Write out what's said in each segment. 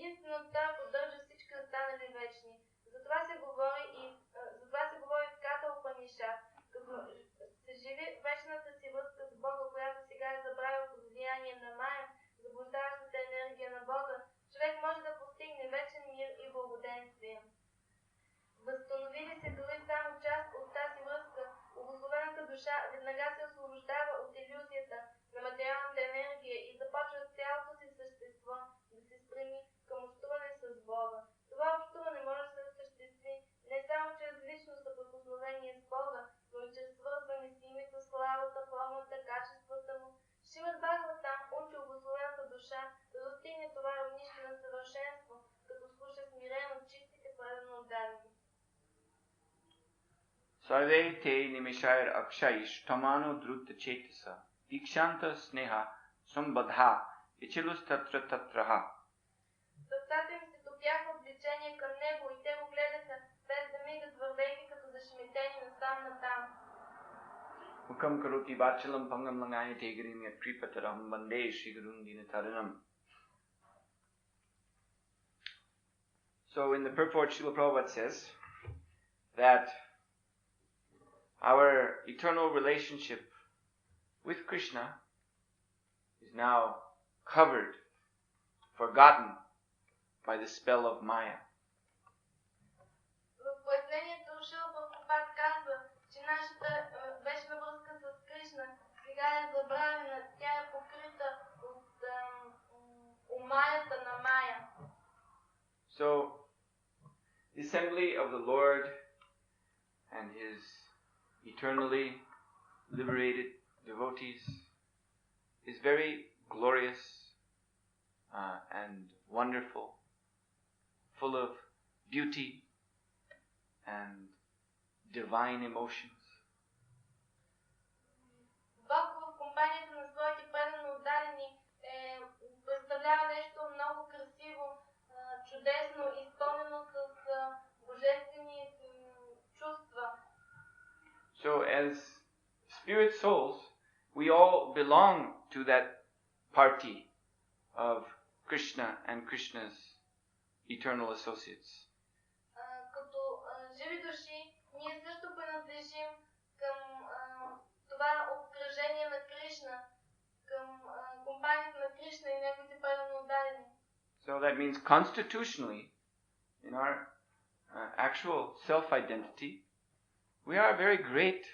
единствената поддържа всички останали вечни. Затова се говори в Ката Упанишад, като се живи вечната си връзка с Бога, която сега е забравил под влияние на Майя, заблуждаващата енергия на Бога, човек може да постигне вечен мир и благоденствие. Възстановили се дори само част от тази връзка, обусловената душа веднага се освобождава от илюзията на материалната енергия и започва цялото си същество да се стреми към общуване с Бога. Това общуване може да се осъществи не само чрез лично съприкосновение с Бога, но и чрез свързване с името, славата, формата, качествата му. Шримад Бхагаватам учи обусловената душа да достигне това равнище на съвършенство, като слуша смирено чистите предано отдадени. Sarve te nimishayar akshaish tamano drutta chetasa dikshanta sneha sambadha ichilus tatra tatraha. Сърцата им се топяха от влечение към него и те го гледаха без да мигат, вървейки като зашеметени насам натам. Mukam karoti vachalam pangam langani tegirim yat kripataram bande Shri Gurun Dinataranam. So in the purport, Srila Prabhupada says that our eternal relationship with Krishna is now covered, forgotten by the spell of Maya. В пояснението Шрила Прабхупад казва, че нашата вечна връзка с Кришна сега е забравена, тя е покрита от умаята на Мая. So, the assembly of the Lord and His eternally liberated devotees is very glorious and wonderful, full of beauty and divine emotions. Бог в компанията на своите предано отдадени представлява нещо много красиво, чудесно, изпълнено с божествени чувства. So as spirit souls, we all belong to that party of Krishna and Krishna's eternal associates. Като живи души, ние също принадлежим към това обкръжение на Кришна, към компанията на Кришна и неговите предано отдадени. So that means constitutionally, in our actual self-identity, we are very great,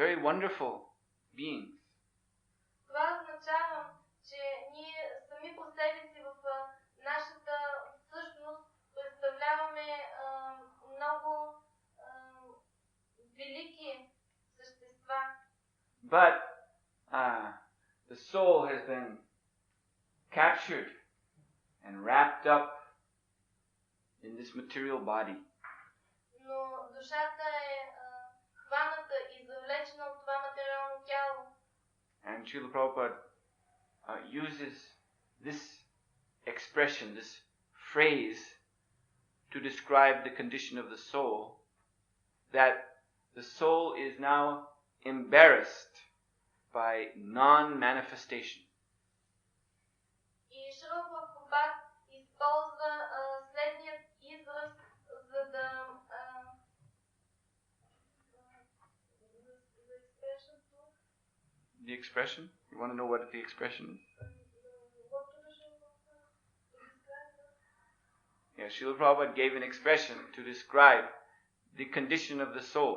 very wonderful beings. Това означава, че ние сами по себе си в нашата същност представляваме много велики същества. But the soul has been captured and wrapped up in this material body. Но душата е хваната и завлечена от това материално тяло. And Srila Prabhupada uses this expression, this phrase, to describe the condition of the soul, that the soul is now embarrassed by non-manifestation. И Шрила Прабхупад използва следният израз, за да The expression? You want to know what the expression is? Yeah, Srila Prabhupada gave an expression to describe the condition of the soul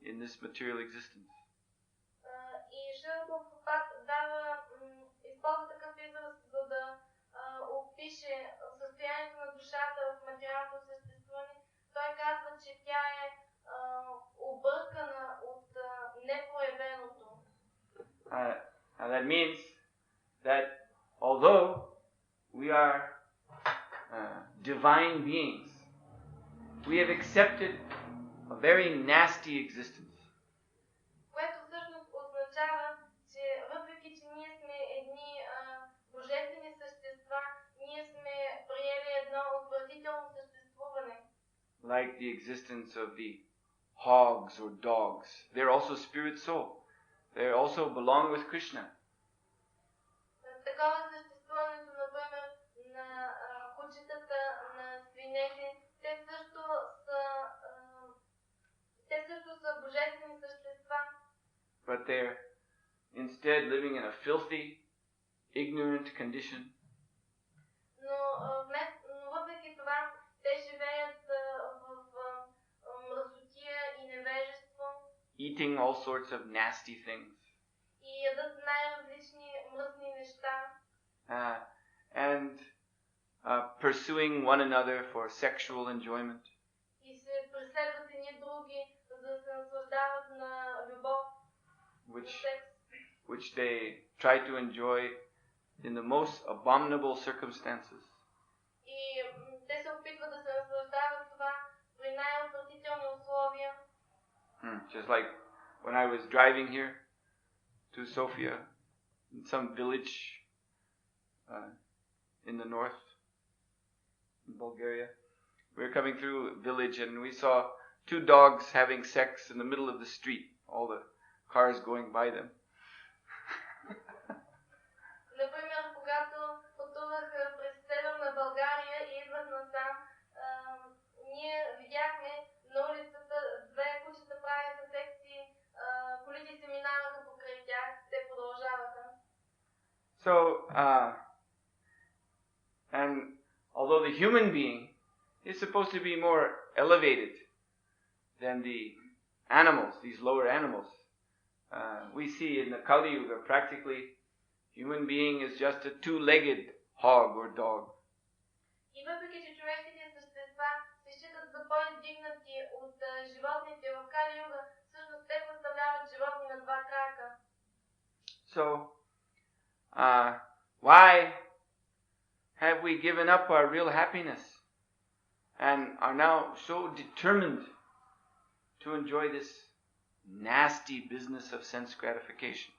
in this material existence. И Шрила Прабхупад използва такъв израз, за да опише състоянието на душата в материалното съществуване. Той казва, че тя е объркана от непроявеното. That means that although we are divine beings, we have accepted a very nasty existence. Което всъщност означава, че въпреки че ние сме едни божествени същества, ние сме приели едно отвратително съществуване. Like the existence of the hogs or dogs. They're also spirit soul. They also belong with Krishna. Такова съществуването, например, на they're instead living in a filthy, ignorant condition. Но въпреки това, те живеят в мръсотия и невежество. Eating all sorts of nasty things. И ядат най-различни мръсни неща. And pursuing one another for sexual enjoyment. И се преследват едни други, за да се наслаждават на любов, на секс. Which they try to enjoy in the most abominable circumstances. И те се опитват да се наслаждават това при най-отвратителни условия. Just like when I was driving here to Sofia, in some village in the north, in Bulgaria. We were coming through a village and we saw two dogs having sex in the middle of the street, all the cars going by them. Например, когато пътувах през Северна България и идвах насам, ние видяхме на улицата две кучета правяха секси, колите се минаваха покрай тях, те продължаваха. So, and although the human being is supposed to be more elevated than the animals, these lower animals, we see in the Kali Yuga practically human being is just a two-legged hog or dog. И въпреки че човешките същества се считат за по-издигнати от животните в Кали Юга, всъщност те представляват животни на два крака. So, why have we given up our real happiness and are now so determined to enjoy this nasty business of sense gratification?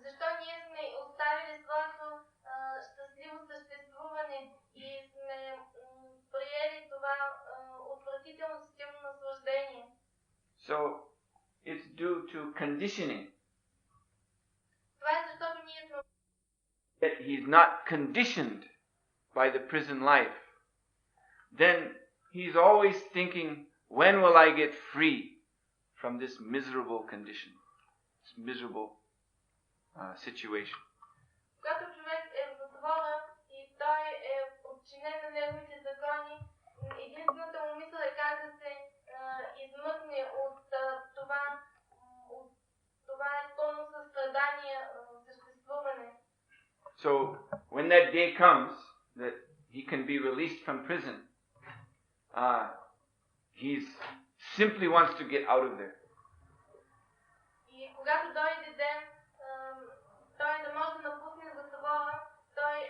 Защо ние сме оставили своето щастливо съществуване и сме приели това отвратително системно наслаждение? So, it's due to conditioning. Това е защото ние сме That he's not conditioned by the prison life. Then he's always thinking, when will I get free from this miserable condition, this miserable situation? Когато човек е в затвора и той е подчинен на неговите закони, единствената му мисъл е как да се измъкне от това изпълно състрадание съществуване. So when that day comes that he can be released from prison, he simply wants to get out of there. И когато дойде ден, той не може да напусне затвора, той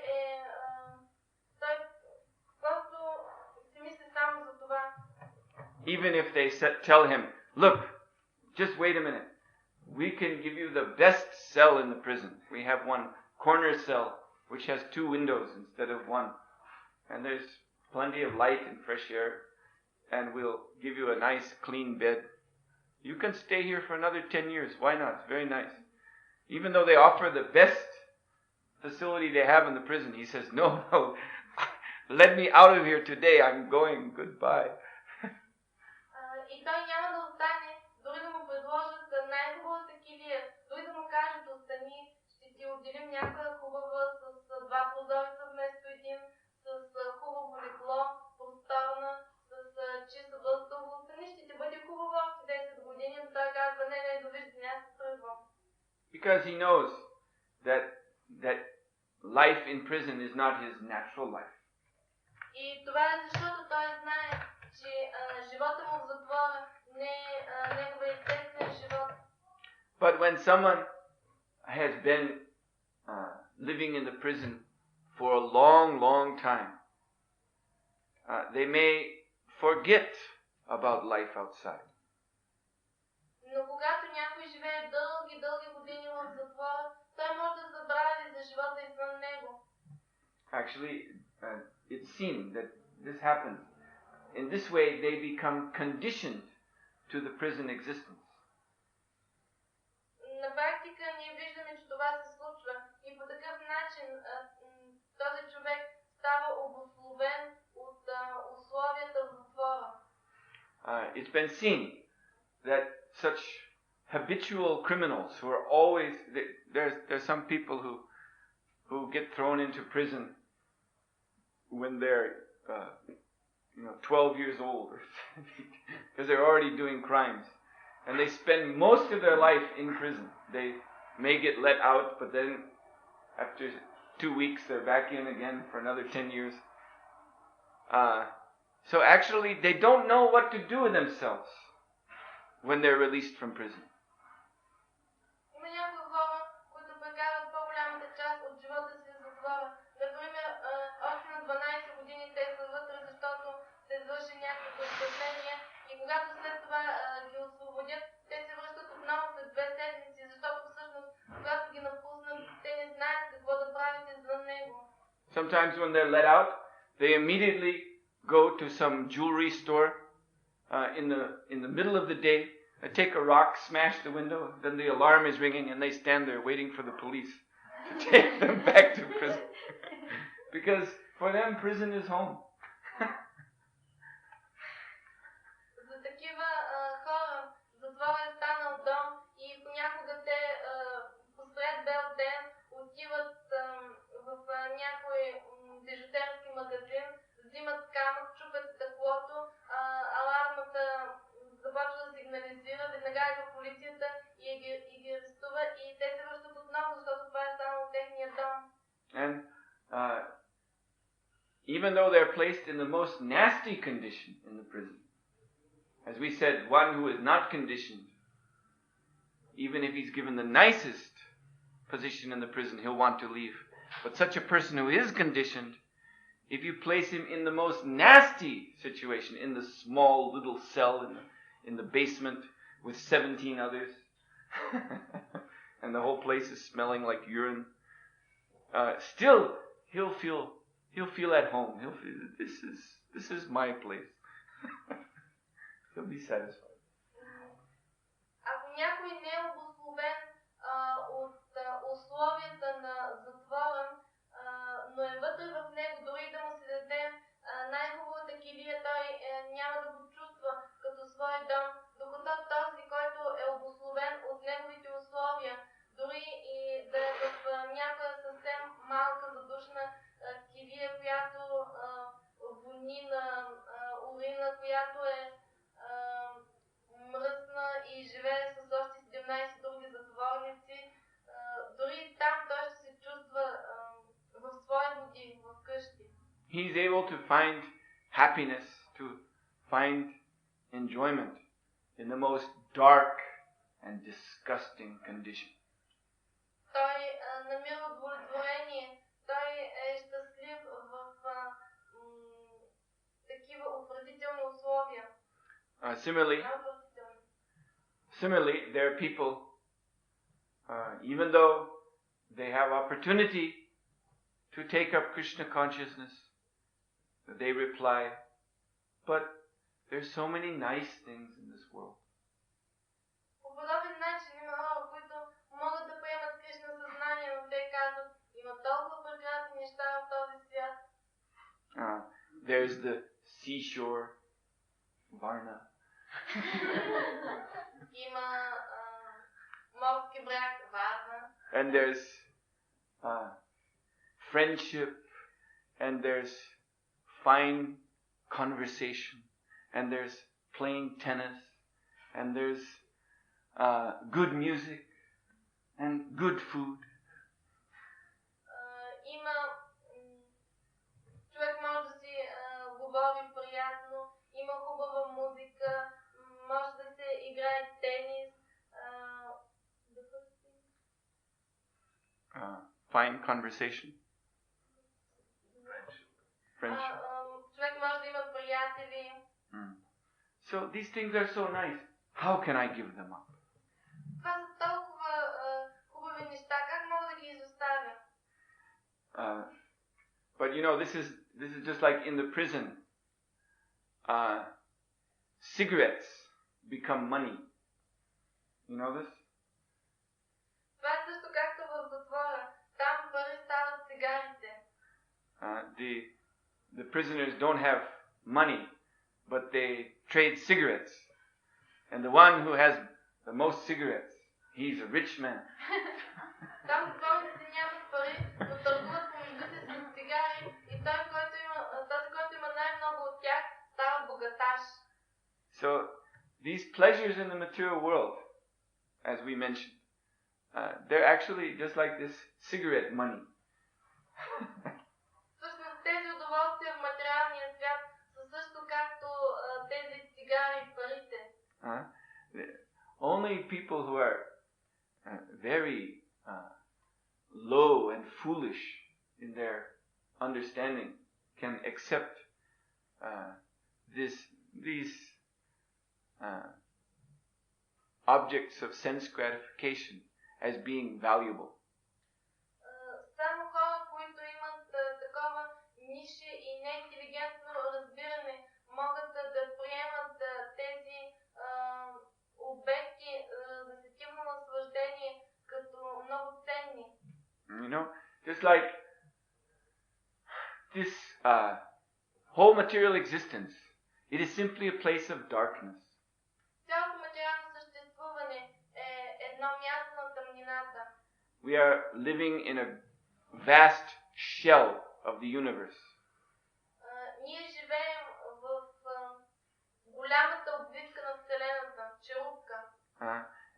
просто си мисли само за това. Even if they tell him, look, just wait a minute, we can give you the best cell in the prison. We have one corner cell which has 2 windows instead of 1, and there's plenty of light and fresh air, and we'll give you a nice clean bed. You can stay here for another 10 years. Why not? It's very nice. Even though they offer the best facility they have in the prison, he says, no, let me out of here today. I'm going. Goodbye. И той няма да остане, дори да му предложат най-хубавата килия, дори да му кажат остани, ще ти отделим някаква хубава с 2 прозореца вместо един, с хубаво легло, просторна, с чист въздух, остани, ще ти бъде хубаво още 10 години, но той казва, не, довиждане, аз се тръгвам. Because he knows that life in prison is not his natural life. И това е защото той знае, че живота му в затвора не е неговия естествен живот. But when someone has been living in the prison for a long time, they may forget about life outside. Но когато някой живее дълги години в затвора, той може да забрави за живота извън него. Actually, it's seen that this happens. In this way, they become conditioned to the prison existence. На практика ние виждаме, че това се случва и по такъв начин този човек става обусловен от условията в затвора. It's been seen that such habitual criminals who are always, there's some people who get thrown into prison when they're 12 years old, because they're already doing crimes, and they spend most of their life in prison. They may get let out, but then after 2 weeks they're back in again for another 10 years. So actually they don't know what to do with themselves when they're released from prison. Има някои хора, които прекарат по-голямата част от живота си в затвора. Например, още на 12 години те са вътре, защото са извършили някакво престъпление и когато след това ги освободят, те се връщат отново след 2 седмици, защото всъщност, когато ги напуснат, те не знаят какво да правят извън него. Sometimes when they're let out, they immediately go to some jewelry store in the middle of the day. They take a rock, smash the window, then the alarm is ringing and they stand there waiting for the police to take them back to prison. Because for them, prison is home. За такива хора затвора е станал дом и понякога те посред бел ден отиват в някой бижутерски магазин, взимат камък, чупят стъклото, алармата започва да сигнализира, веднага идва полицията и ги арестува и те се връщат отново, защото това е станало техния дом. And even though they're placed in the most nasty condition in the prison, as we said, one who is not conditioned, even if he's given the nicest position in the prison, he'll want to leave. But such a person who is conditioned, if you place him in the most nasty situation, in the small little cell in the basement with 17 others, and the whole place is smelling like urine, still he'll feel at home. He'll feel, this is my place. He'll be satisfied. Ако някой не е обусловен от условията на затвора, но е вътре в него, дори да му се даде най-хубавата килия, той няма да го чувства като свой дом, докато този, който е обусловен от неговите условия, дори и да е в някоя съвсем малка задушна килия, която вони на урина, която е мръсна и живее с още 17 други затворници, дори там той ще се чувства в свои води, в къщи. He is able to find happiness, to find enjoyment in the most dark and disgusting condition. Той намира удовлетворение, той е щастлив в такива отвратителни условия. Similarly, there are people, even though they have opportunity to take up Krishna consciousness, they reply, but there's so many nice things in this world. По подобен начин има хора, които могат да приемат Кришна съзнание, но те казват, има толкова прекрасни неща в този свят. There's the seashore, Varna. Има морски бряг, Варна. And there's friendship, and there's fine conversation, and there's playing tennis, and there's good music, and good food. Има човек може да си говори приятно, има хубава музика, може да се играе тенис, Fine conversation. Friendship. Човек може да има приятели. So these things are so nice. How can I give them up? Това са толкова хубави неща. Как мога да ги изоставя? But you know, this is just like in the prison. Cigarettes become money. You know this? Това е също както в затвора. Там пари стават цигарите. The prisoners don't have money, but they trade cigarettes. And the one who has the most cigarettes. He's a rich man. Там затворниците нямат пари, но търгуват помежду си с цигари и този, който има най-много от тях, става богаташ. So these pleasures in the material world, as we mentioned, they're actually just like this cigarette money. Всъщност тези удоволствия в материалния свят са също както тези цигари и парите. Only people who are very low and foolish in their understanding can accept these objects of sense gratification as being valuable. Само хора, които имат такова нише и неинтелигентно разбиране, могат да приемат тези обекти за сетивно наслаждение като много ценни. You know, just like this whole material existence, it is simply a place of darkness. Цялото материално съществуване е едно място на тъмнината. We are living in a vast shell of the universe. Ние живеем в голямата обвивка на Вселената, черупка.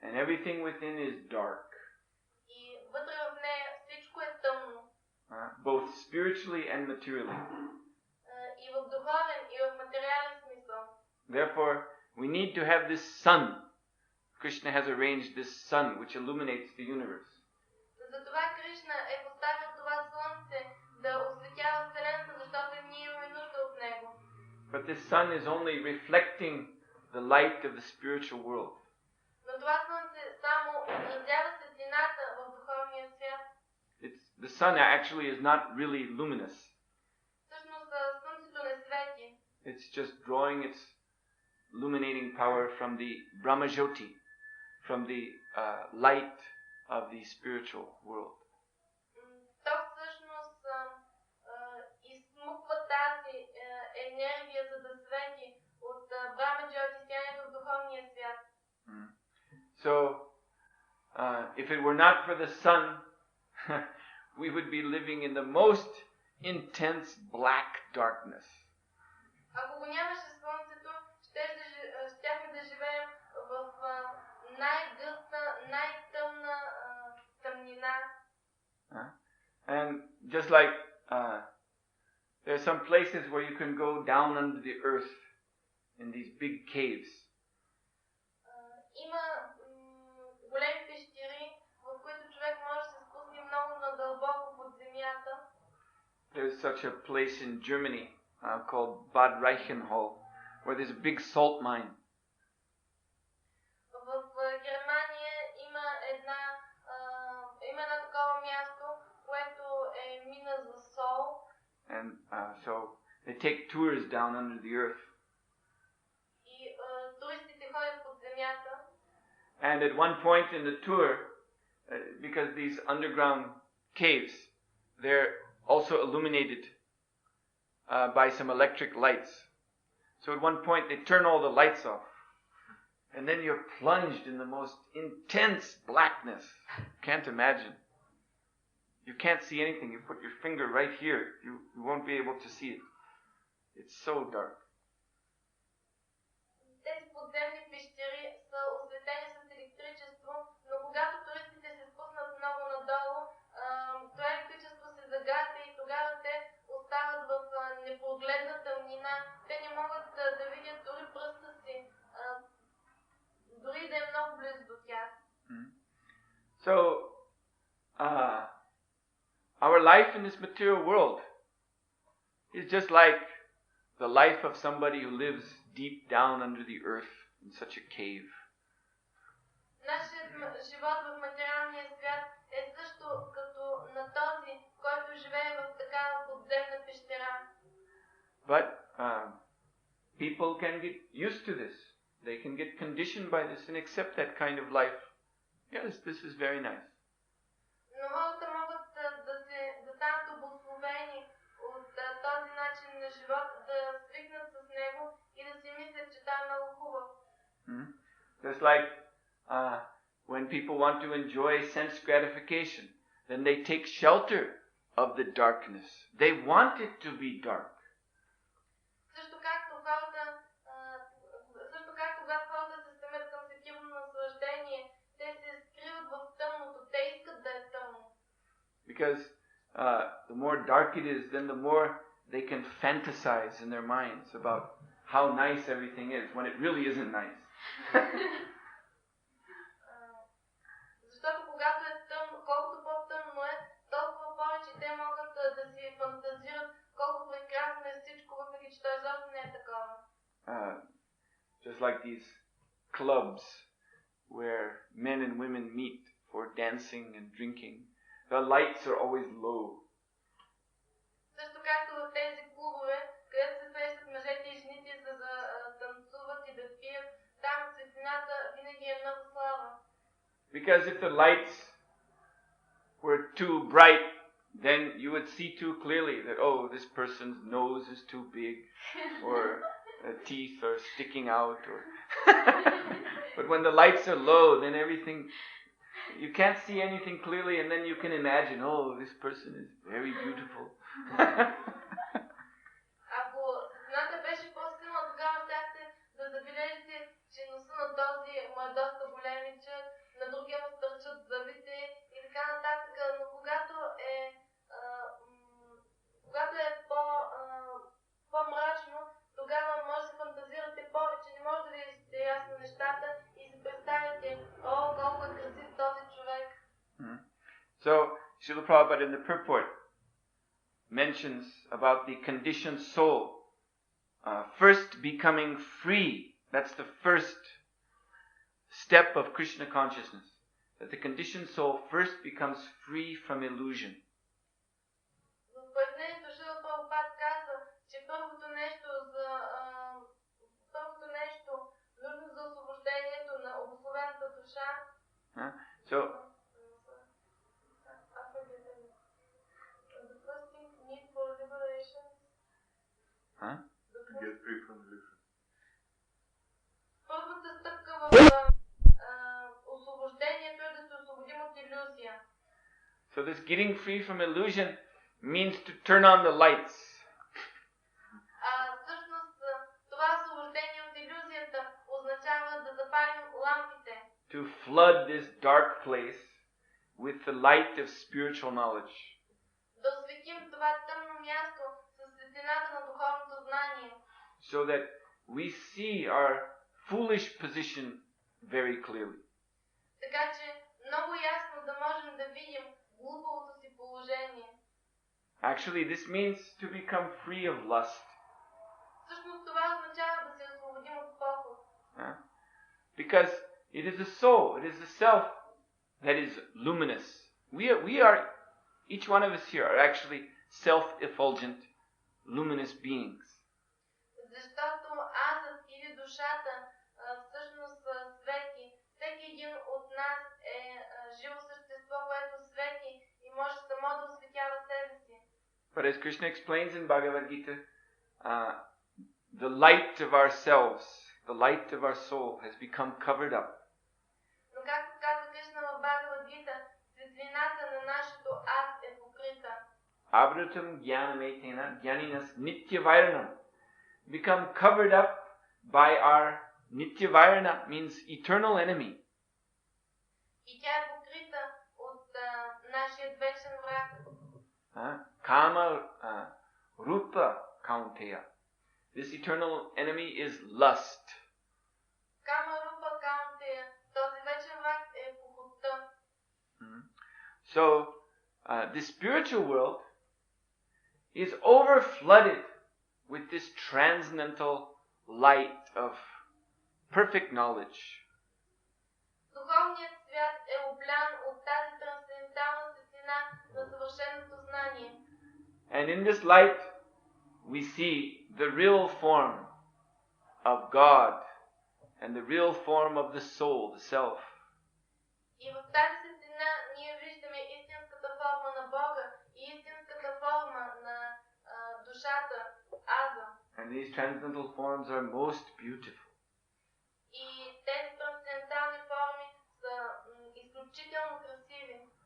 And everything within is dark. И вътре в нея всичко е тъмно. Both spiritually and materially. И в духовен, и в материален смисъл. Therefore, we need to have this sun. Krishna has arranged this sun which illuminates the universe. Затова Кришна е поставил това слънце да осветява Вселената, защото ние имаме нужда от него. But this sun is only reflecting the light of the spiritual world. Но това слънце само отразява светлината в духовния свят. The sun actually is not really luminous. Всъщност слънцето не свети. It's just drawing its illuminating power from the Brahma Jyoti, from the light of the spiritual world. То всъщност изсмуква тази енергия, за да свети от Брахма Джйоти, сиянието в духовния свят. So, if it were not for the sun, we would be living in the most intense black darkness. Ако го нямаше слънцето, щяхме да живеем в най-гъста, най-тъмна тъмнина. And just like there are some places where you can go down under the earth in these big caves. Има големи пещери, в които човек може да се спусне много надълбоко под земята. There's such a place in Germany called Bad Reichenhall, where there's a big salt mine. В Германия има едно такова място, което е мина за сол. And so they take tours down under the earth. И туристите ходят под земята. And at one point in the tour, because these underground caves, they're also illuminated by some electric lights. So at one point they turn all the lights off. And then you're plunged in the most intense blackness. Can't imagine. You can't see anything. You put your finger right here. You won't be able to see it. It's so dark. Тези подземни пещери са осветени с електричество, но когато туристите се спуснат много надолу, това електричество се загася и тогава те остават в непрогледна тъмнина. Те не могат да видят дори пръста си, дори да е много близо до тях. So, our life in this material world is just like the life of somebody who lives deep down under the earth in such a cave. Нашият живот в материалния свят е също като на този, който живее в такава подземна пещера. But people can get used to this. They can get conditioned by this and accept that kind of life. Yes, this is very nice. Но хората могат да станат обусловени от този начин на живот, да свикнат с него и да си мислят, че това е много хубаво. Just like when people want to enjoy sense gratification, then they take shelter of the darkness. They want it to be dark. Също както когато хората се стремят към сетивно наслаждение, те се скриват в тъмното, те искат да е тъмно. Because the more dark it is, then the more they can fantasize in their minds about how nice everything is, when it really isn't nice. Защото когато е тъмно, колкото по-тъмно е, толкова повече те могат да си фантазират колко прекрасно е всичко, въпреки че то изобщо не е такова. Just like these clubs where men and women meet for dancing and drinking, the lights are always low. Също както в тези клубове, където се срещат мъжете и жените за да танцуват и да пият, там светлината винаги е много слаба. Because if the lights were too bright, then you would see too clearly that, oh, this person's nose is too big, or teeth are sticking out, or but when the lights are low, then everything, you can't see anything clearly, and then you can imagine, oh, this person is very beautiful. Ако светлината беше по-силна, тогава щяхте да забележите, че носа на този му е доста големичък, на другия му стърчат зъбите и така нататък, но когато е по-мрачно, тогава може да се фантазирате повече, не може да видите ясно нещата и си представяте, о, колко е красив този човек. So, Srila Prabhupada in the purport mentions about the conditioned soul first becoming free. That's the first step of Krishna consciousness. That the conditioned soul first becomes free from illusion. В пояснението Шрила Прабхупад казва, че първото нещо нужно за освобождението на обусловената душа. So, the first thing need for liberation. To get free from illusion. Първата стъпка в освобождението е да се освободим от илюзия. So this getting free from illusion means to turn on the lights. Всъщност това освобождение от илюзията означава да запалим лампите. To flood this dark place with the light of spiritual knowledge. Да осветим това тъмно място със светлината на духовното знание. So that we see our foolish position very clearly. Така че много ясно да можем да видим глупавото си положение. Actually, this means to become free of lust. Всъщност това означава да се освободим от поход. Because it is the soul, it is the self that is luminous. We are, each one of us here are actually self-effulgent, luminous beings. Защото азът или душата всъщност свети. Всеки един от нас е живо същество, което свети и може само да осветява себе си. But as Krishna explains in Bhagavad Gita, the light of ourselves, the light of our soul has become covered up. Но както казва Кришна в Бхагавад Гита, светлината на нашето аз е покрита. Avratam jnanametena jnaninas nityavaranam. Become covered up by our nityavarana, means eternal enemy. И тя е покрита от нашия вечен враг. Kama rupa kaunteya. This eternal enemy is lust. Кама рупа каунтея. Този вечен враг е похотта. So, the spiritual world is overflooded with this transcendental light of perfect knowledge. Духовният свят е облян от тази трансцендентална светлина на съвършеното знание. And in this light, we see the real form of God and the real form of the soul, the self. И в тази светлина ние виждаме истинската форма на Бога и истинската форма на душата, аза. And these transcendental forms are most beautiful. И тези трансцендентални форми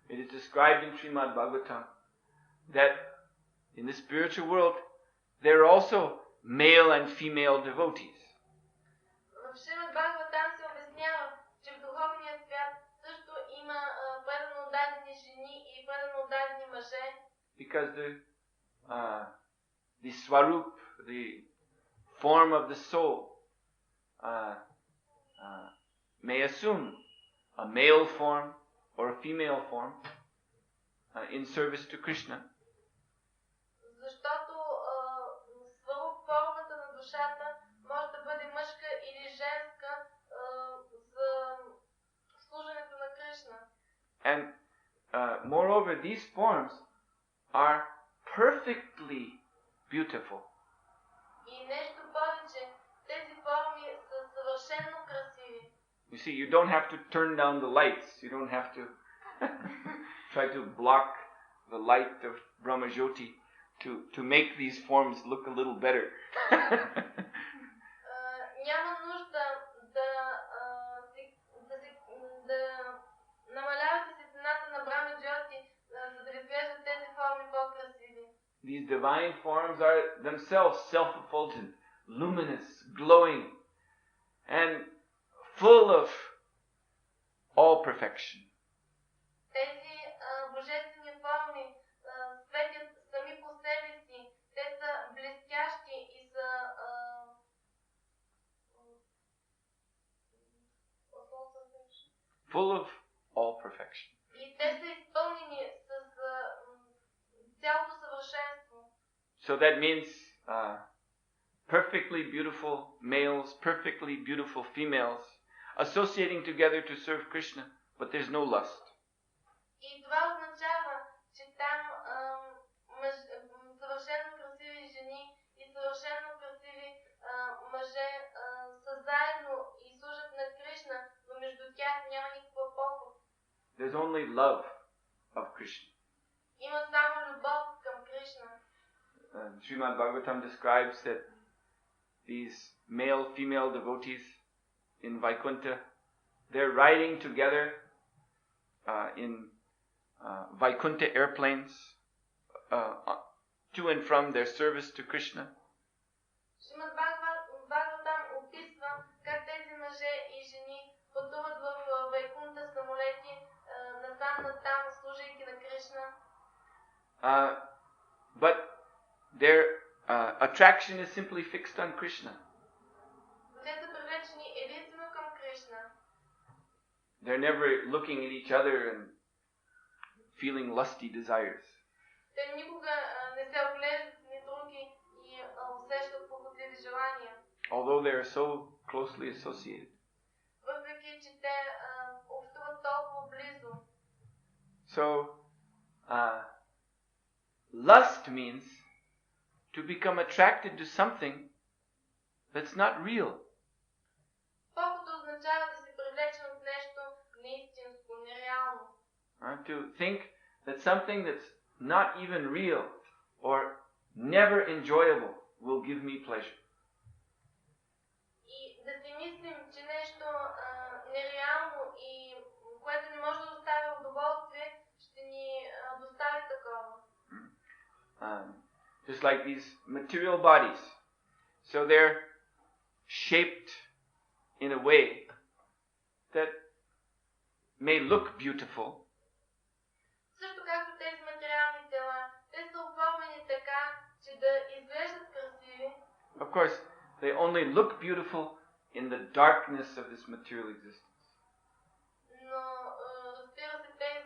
it is described in Srimad Bhagavatam that in the spiritual world there are also male and female devotees. В Шримад Бхагаватам се обяснява, че в духовния свят също има предано отдадени жени и предано отдадени мъже. Because the swarup, the form of the soul, may assume a male form or a female form in service to Krishna. Защото сваруп, формата на душата може да бъде мъжка или женска за служенето на Кришна. And moreover, these forms are perfectly beautiful. И нещо повече, тези форми са съвършено красиви. You see, you don't have to turn down the lights. You don't have to try to block the light of Brahmajyoti to make these forms look a little better. Няма нужда да намалявате светлината на Брахмаджоти, за да изглеждат тези форми по-красиви. These divine forms are themselves self-effulgent, luminous, glowing, and full of all perfection. Тези божествени форми светят сами по себе си. Те са блестящи и са full of all perfection. И те са изпълнени с цялото съвършенство. So that means perfectly beautiful males, perfectly beautiful females, associating together to serve Krishna, but there's no lust. И това означава, че там съвършено красиви жени и съвършено красиви мъже са заедно и служат на Кришна, но между тях няма никаква похоть. There's only love of Krishna. Има само любов към Кришна. Srimad Bhagavatam describes that these male-female devotees in Vaikuntha, they're riding together in Vaikuntha airplanes to and from their service to Krishna. Шримад Бхагаватам описва как тези мъже и жени пътуват в Вайкунта самолети насам-натам, служейки на Кришна. But their attraction is simply fixed on Krishna. Те са привлечени единствено към Кришна. They're never looking at each other and feeling lusty desires. Те никога не се оглеждат ни други и усещат похотливи желания. Although they are so closely associated. Въпреки че те общуват толкова близо. So, lust means to become attracted to something that's not real. Похота означава да се привлечем от нещо неистинско, нереално. To think that something that's not even real or never enjoyable will give me pleasure. И да си мислим, че нещо нереално и което не може да доставя удоволствие, ще ни достави такова. Just like these material bodies. So they're shaped in a way that may look beautiful. Също както тези материални тела, те са оформени така, че да изглеждат красиви. Of course, they only look beautiful in the darkness of this material existence. Но разбира се, те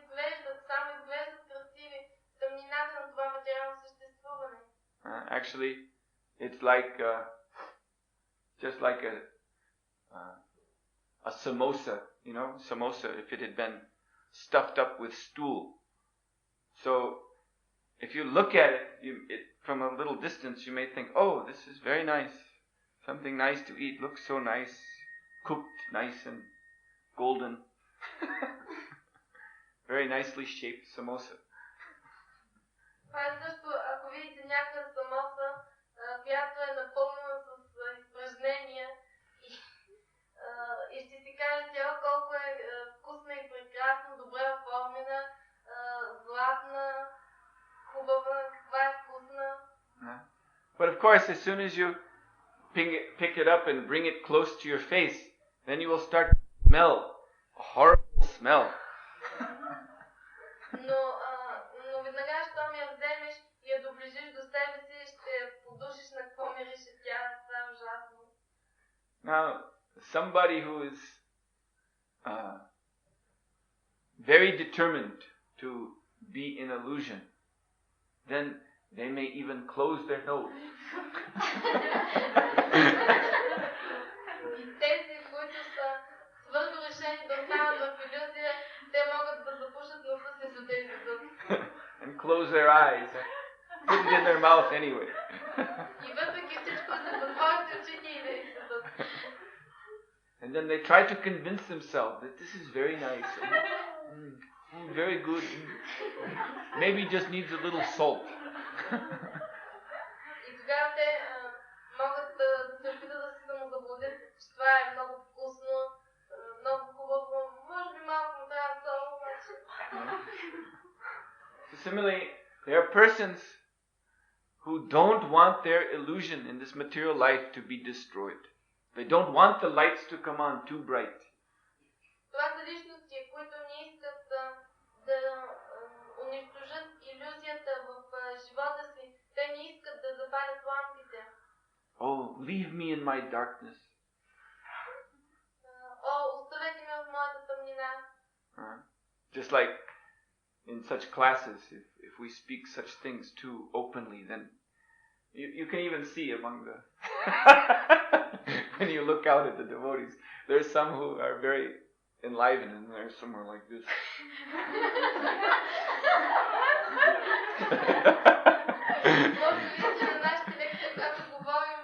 само изглеждат красиви в тъмнината на това материално съществуване. Actually, it's like just like a samosa, you know, samosa if it had been stuffed up with stool. So if you look at it, from a little distance, you may think, oh, this is very nice. Something nice to eat, looks so nice, cooked nice and golden. Very nicely shaped samosa. Това е също, ако видите някаква самоса, която е напълнена с изпражнения и ще си кажете, колко е вкусна и прекрасна, добре оформена, course, as soon as you pick it up and bring it close to your face, then you will start to smell a horrible smell. Но веднага, щом я вземеш и я доближиш до себе си, ще подушиш на какво мирише тя. Това е ужасно. Now, somebody who is very determined to be in illusion, then they may even close their nose. Тези, които са твърдо решени да останат в илюзия, те могат да запушат носа си с тези зъби. And close their eyes. Put it in their mouth anyway. И въпреки всичко да затворят очите и да изсъдат. And then they try to convince themselves that this is very nice, very good, maybe just needs a little salt. И тогава те могат да се опитат да се самозаблудят, че това е много вкусно, много хубаво, може би малко му трябва сол, обаче. So similarly, there are persons who don't want their illusion in this material life to be destroyed. They don't want the lights to come on too bright. Това са личности, които не искат да унищожат илюзията в живота си. Те не искат да запалят лампите. Oh, leave me in my darkness. Оставете ме в моята тъмнина. Just like in such classes, if we speak such things too openly, then you can even see among the when you look out at the devotees, there's some who are very enlivened and there's some who are like this. Може би на нашите лекции, когато говорим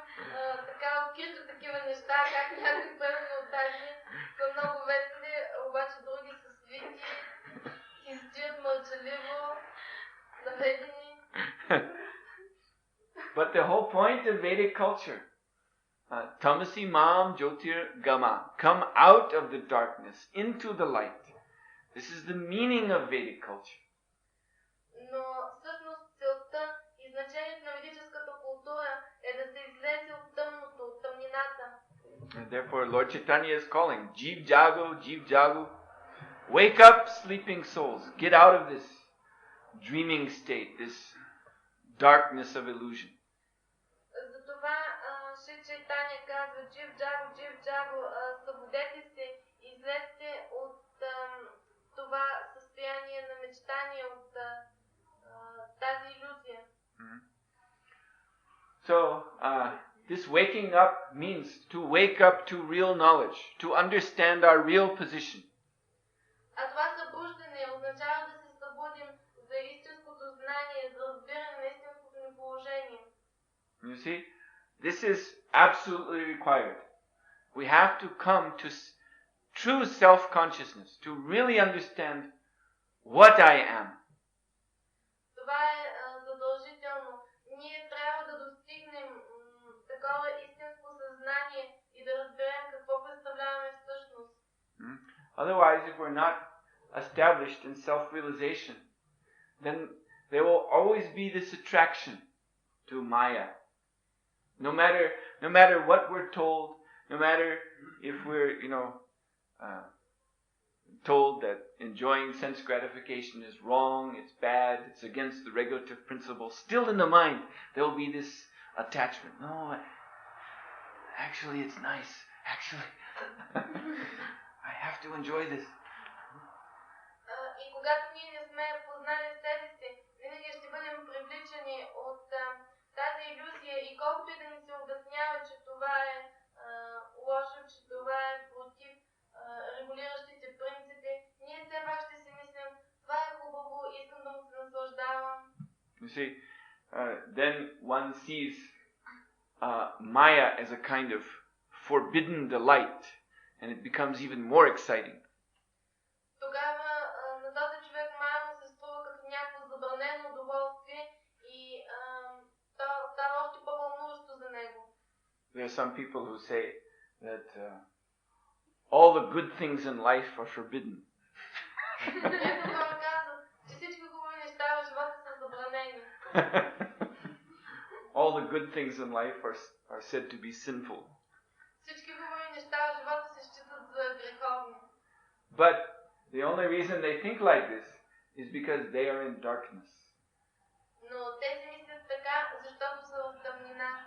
така открито такива неща, как някои първи от тази са много весели, обаче други са свити и стоят мълчаливо, заведени. But the whole point of Vedic culture, Tamasi Mam Jyotir Gama, come out of the darkness into the light. This is the meaning of Vedic culture. Но всъщност целта и значението на ведическата култура е да се излезе от тъмното, от тъмнината. And therefore Lord Chaitanya is calling, Jeev Jagu, wake up sleeping souls, get out of this dreaming state, this darkness of illusion. Затова Шри Чайтаня казва, Джив Джагу, събудете се, излезте от това състояние на мечтание, от тази иллюзия. So, this waking up means to wake up to real knowledge, to understand our real position. А това събуждане означава да се събудим за истинското знание, за разбиране на истинското ни положение. You see, this is absolutely required. We have to come to true self-consciousness, to really understand what I am. Това е задължително. Ние трябва да достигнем такова истинско съзнание и да разберем какво представляваме всъщност. Otherwise, if we're not established in self-realization, then there will always be this attraction to Maya. No matter what we're told, no matter if we're, told that enjoying sense gratification is wrong, it's bad, it's against the regulative principle, still in the mind there will be this attachment. No, actually it's nice. Actually, I have to enjoy this. И когато ние не сме познали себе си, винаги ще бъдем привличани от тази илюзия и колкото и да ни се обяснява, че това е лошо, че това е против регулиращите принципи, ние все пак ще си мислим, това е хубаво, искам да му се наслаждавам. You see, then one sees Maya as a kind of forbidden delight, and it becomes even more exciting. Тогава на този човек Майя му се струва като някакво забранено удоволствие и то става още по-вълнуващо за него. There are some people who say that all the good things in life are forbidden. Някои хора казват, че всички хубави неща в живота са забранени. all the good things in life are said to be sinful. Всички хубави неща в живота се считат за греховни. But the only reason they think like this is because they are in darkness. Но тези мислят така, защото са в тъмнина.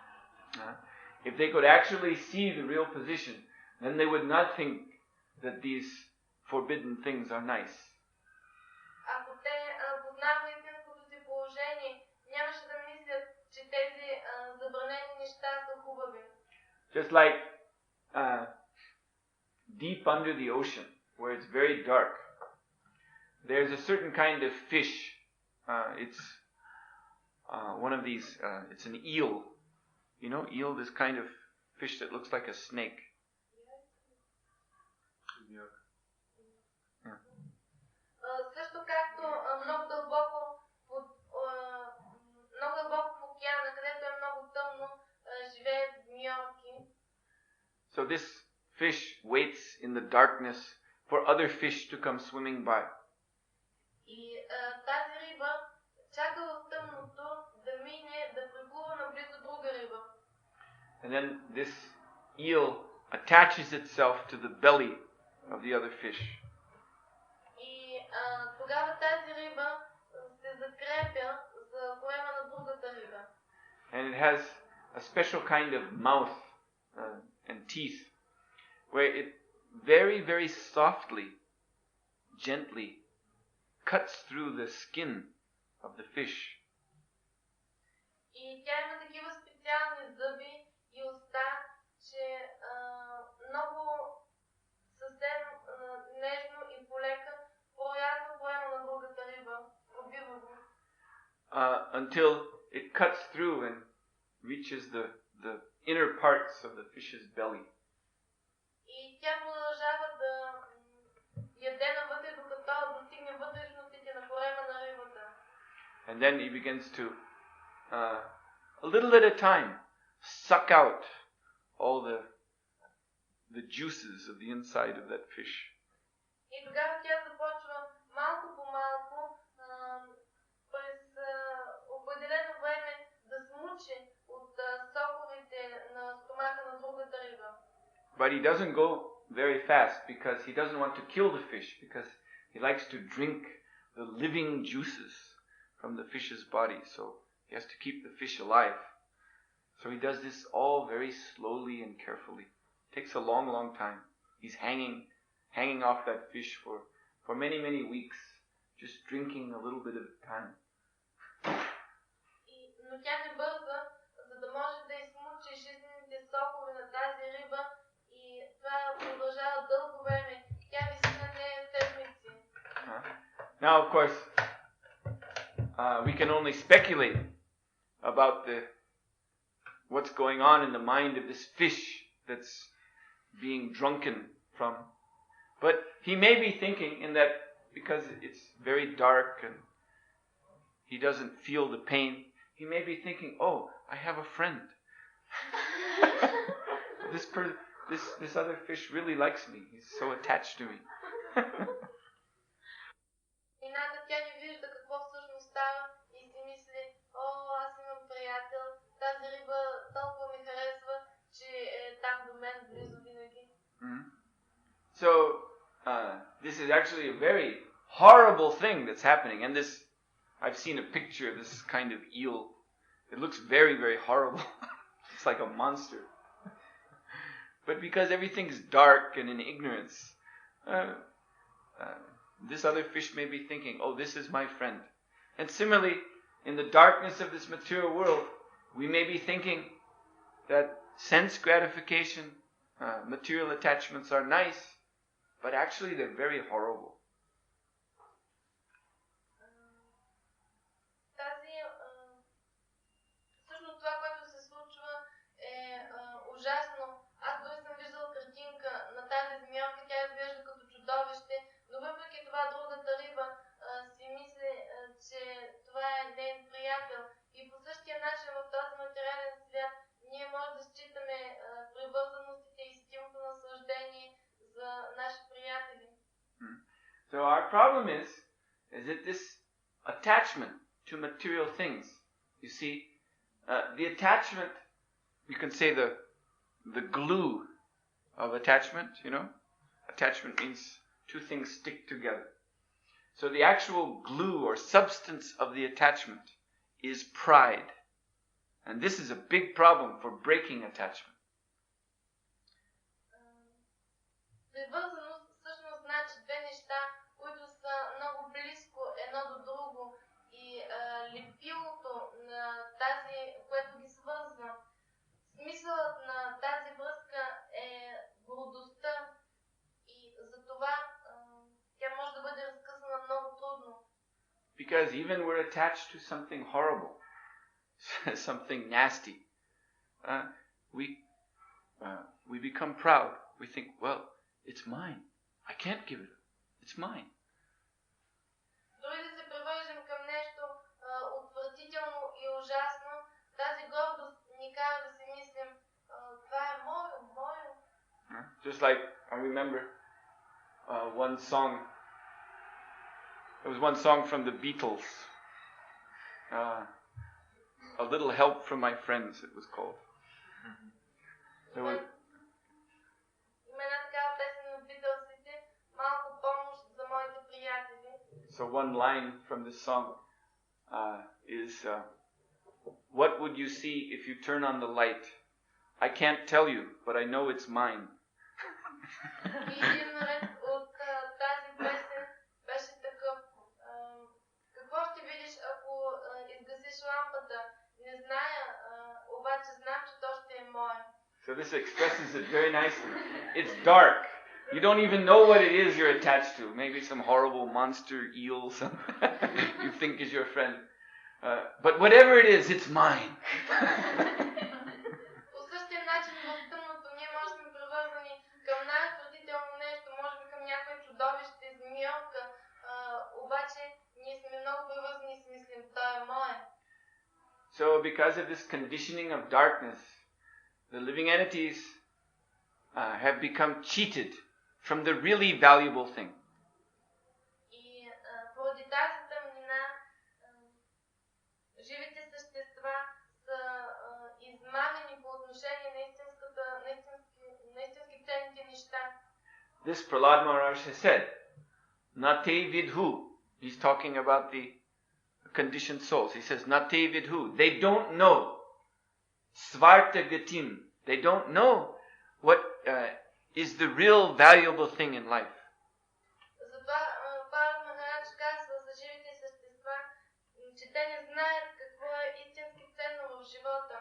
If they could actually see the real position, then they would not think that these forbidden things are nice. Ако те познават истинското си положение, нямаше да мислят, че тези забранени неща са хубави. Just like deep under the ocean, where it's very dark, there's a certain kind of fish. It's one of these. It's an eel. You know, eel, this kind of fish that looks like a snake. Yeah. Също както много дълбоко в океана, където е много тъмно, живеят змийовки. So this fish waits in the darkness for other fish to come swimming by. И тази риба чака в тъмното да мине, да преплува наблизо друга риба. And then this eel attaches itself to the belly of the other fish. И тогава тази риба се закрепя за корема на другата риба. And it has a special kind of mouth and teeth, where it very, very softly, gently cuts through the skin of the fish. И тя има такива специални зъби и уста, че много съвсем нежно и полека порязва корема на другата риба, убива го. Until it cuts through and reaches the inner parts of the fish's belly. И тя продължава да яде навътре, докато достигне вътрешностите на корема на рибата. And then he begins to, a little at a time, suck out all the juices of the inside of that fish. И тогава тя започва малко по малко през определено време да смучи от соковете на стомаха на другата риба. But he doesn't go very fast because he doesn't want to kill the fish, because he likes to drink the living juices from the fish's body. So he has to keep the fish alive. So he does this all very slowly and carefully. It takes a long, long time. He's hanging off that fish for many, many weeks, just drinking a little bit at a time. Но тя не бърза, за да може да измучи жизнените сокове на тази риба, и това продължава дълго време. Тя виси на нея седмици. Now, of course, we can only speculate about what's going on in the mind of this fish that's being drunken from. But he may be thinking in that, because it's very dark and he doesn't feel the pain, he may be thinking, oh, I have a friend. This other fish really likes me. He's so attached to me. Ината тя не вижда какво всъщност става и си мисли, о, аз имам приятел, тази риба толкова ми харесва, че е там до мен близо винаги. So, this is actually a very horrible thing that's happening. And this, I've seen a picture of this kind of eel. It looks very, very horrible. It's like a monster. But because everything's dark and in ignorance, this other fish may be thinking, oh, this is my friend. And similarly, in the darkness of this material world, we may be thinking that sense gratification, material attachments are nice, but actually they're very horrible. Всъщност това, което се случва, е ужасно. Аз дори съм виждала картинка на тази змийовка, тя изглежда като чудовище, но въпреки това другата риба си мисли, че това е нейн приятел. И по същия начин в този материален свят ние може да считаме привързаностите и силното наслаждение за наши приятели. So our problem is that this attachment to material things, you see, the attachment, you can say the glue of attachment, you know. Attachment means two things stick together. So the actual glue or substance of the attachment is pride. And this is a big problem for breaking attachment. Привързаност всъщност значи две неща, които са много близко едно до друго и лепилото на тази, което ги свързва. Смисълът на тази връзка е гордостта и затова тя може да бъде разкъсана много трудно. Because even we're attached to something horrible, something nasty, we become proud. We think, well, it's mine. I can't give it up. It's mine. Дори да се превържем към нещо отвратително и ужасно, тази гордост ни кара да си мислим, това е мое. Just like I remember one song. There was one song from the Beatles. A Little Help from My Friends, it was called. There was, Има една такава песен от Битлсите, малко помощ за моите приятели. so one line from this song is, what would you see if you turn on the light? I can't tell you, but I know it's mine. И един ред от тази песен беше такъв. Какво ще видиш, ако изгасиш лампата? Не зная, обаче знам, че то ще е мое. So this expresses it very nicely. It's dark. You don't even know what it is you're attached to. Maybe some horrible monster eel you think is your friend. But whatever it is, it's mine. По същия начин в тъмното ние може да сме привързани към най-отвратително нещо, може би към някое чудовище, змиелка, обаче ние сме много привързани и си мислим, то е мое. So because of this conditioning of darkness, the living entities have become cheated from the really valuable thing. И поради тази тъмнина, живите същества са измамени по отношение на истински ценните неща. This Prahlad Maharaj has said, Nate vidhu. He's talking about the conditioned souls. He says, Nate vidhu. They don't know. Svarta gatim. They don't know what is the real valuable thing in life. Затова Праhlad Махарадж казва за живите същества, че те не знаят какво е истински ценно в живота.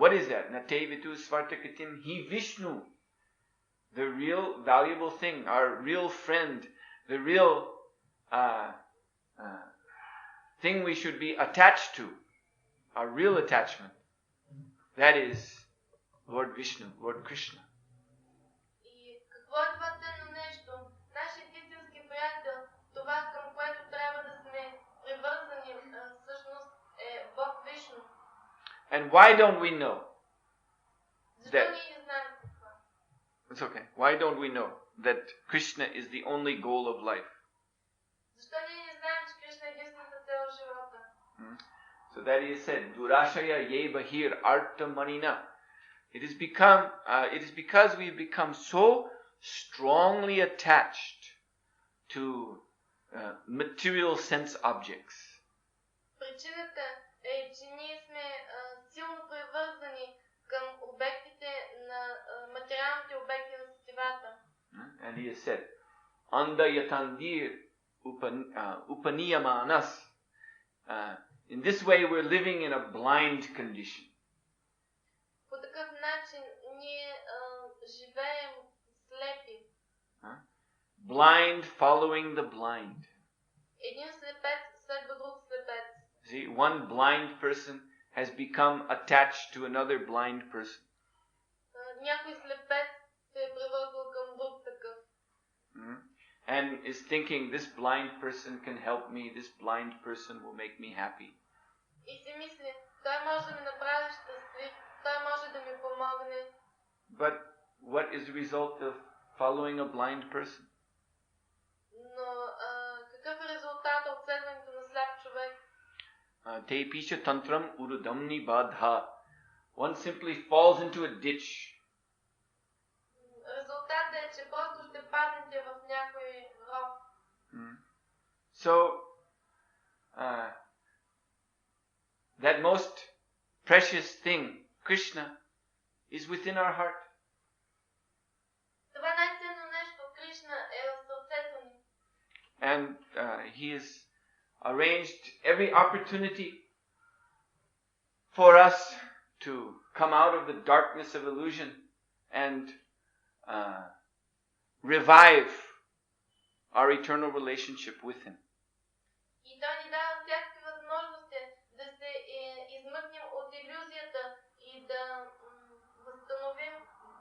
What is that? Nate vidhu svarta gatim. He Vishnu. The real valuable thing, our real friend, the real thing we should be attached to, our real attachment, that is Lord Vishnu, Lord Krishna. И какво е това ценно нещо? Нашият истински приятел, това към което трябва да сме привързани, всъщност е Бог Вишну. And why don't we know? Защо ние не знаем това? It's okay. Why don't we know that Krishna is the only goal of life? Защо ние не знаем, че Кришна е единствената цел в живота? So that is said, Durashaya ye bahir arta manina. It is because we've become so strongly attached to material sense objects. Причината е, че ние сме силно привързани към обектите на материалните обекти на сетивата. And he has said, Anda yatandir upaniyamanas. In this way we're living in a blind condition. По такъв начин ние живеем слепи. Blind following the blind. Един слепец следва друг слепец. See, one blind person has become attached to another blind person. Някой слепец се е привързал към друг такъв. And is thinking, this blind person can help me, this blind person will make me happy. И си мисли, той може да ме направи щастлив, той може да ми помогне. But what is the result of following a blind person? Но какъв е резултатът от следването на сляп човек? Te pisha tantram urudamni badha. One simply falls into a ditch. Резултатът е, че просто ще паднете в някой ров. So, that most precious thing, Krishna, is within our heart. Това най-ценно нещо, Кришна, е в сърцето ни. And He has arranged every opportunity for us to come out of the darkness of illusion and revive our eternal relationship with Him. И Той ни дава всякакви възможности да се измъкнем от илюзията и да възстановим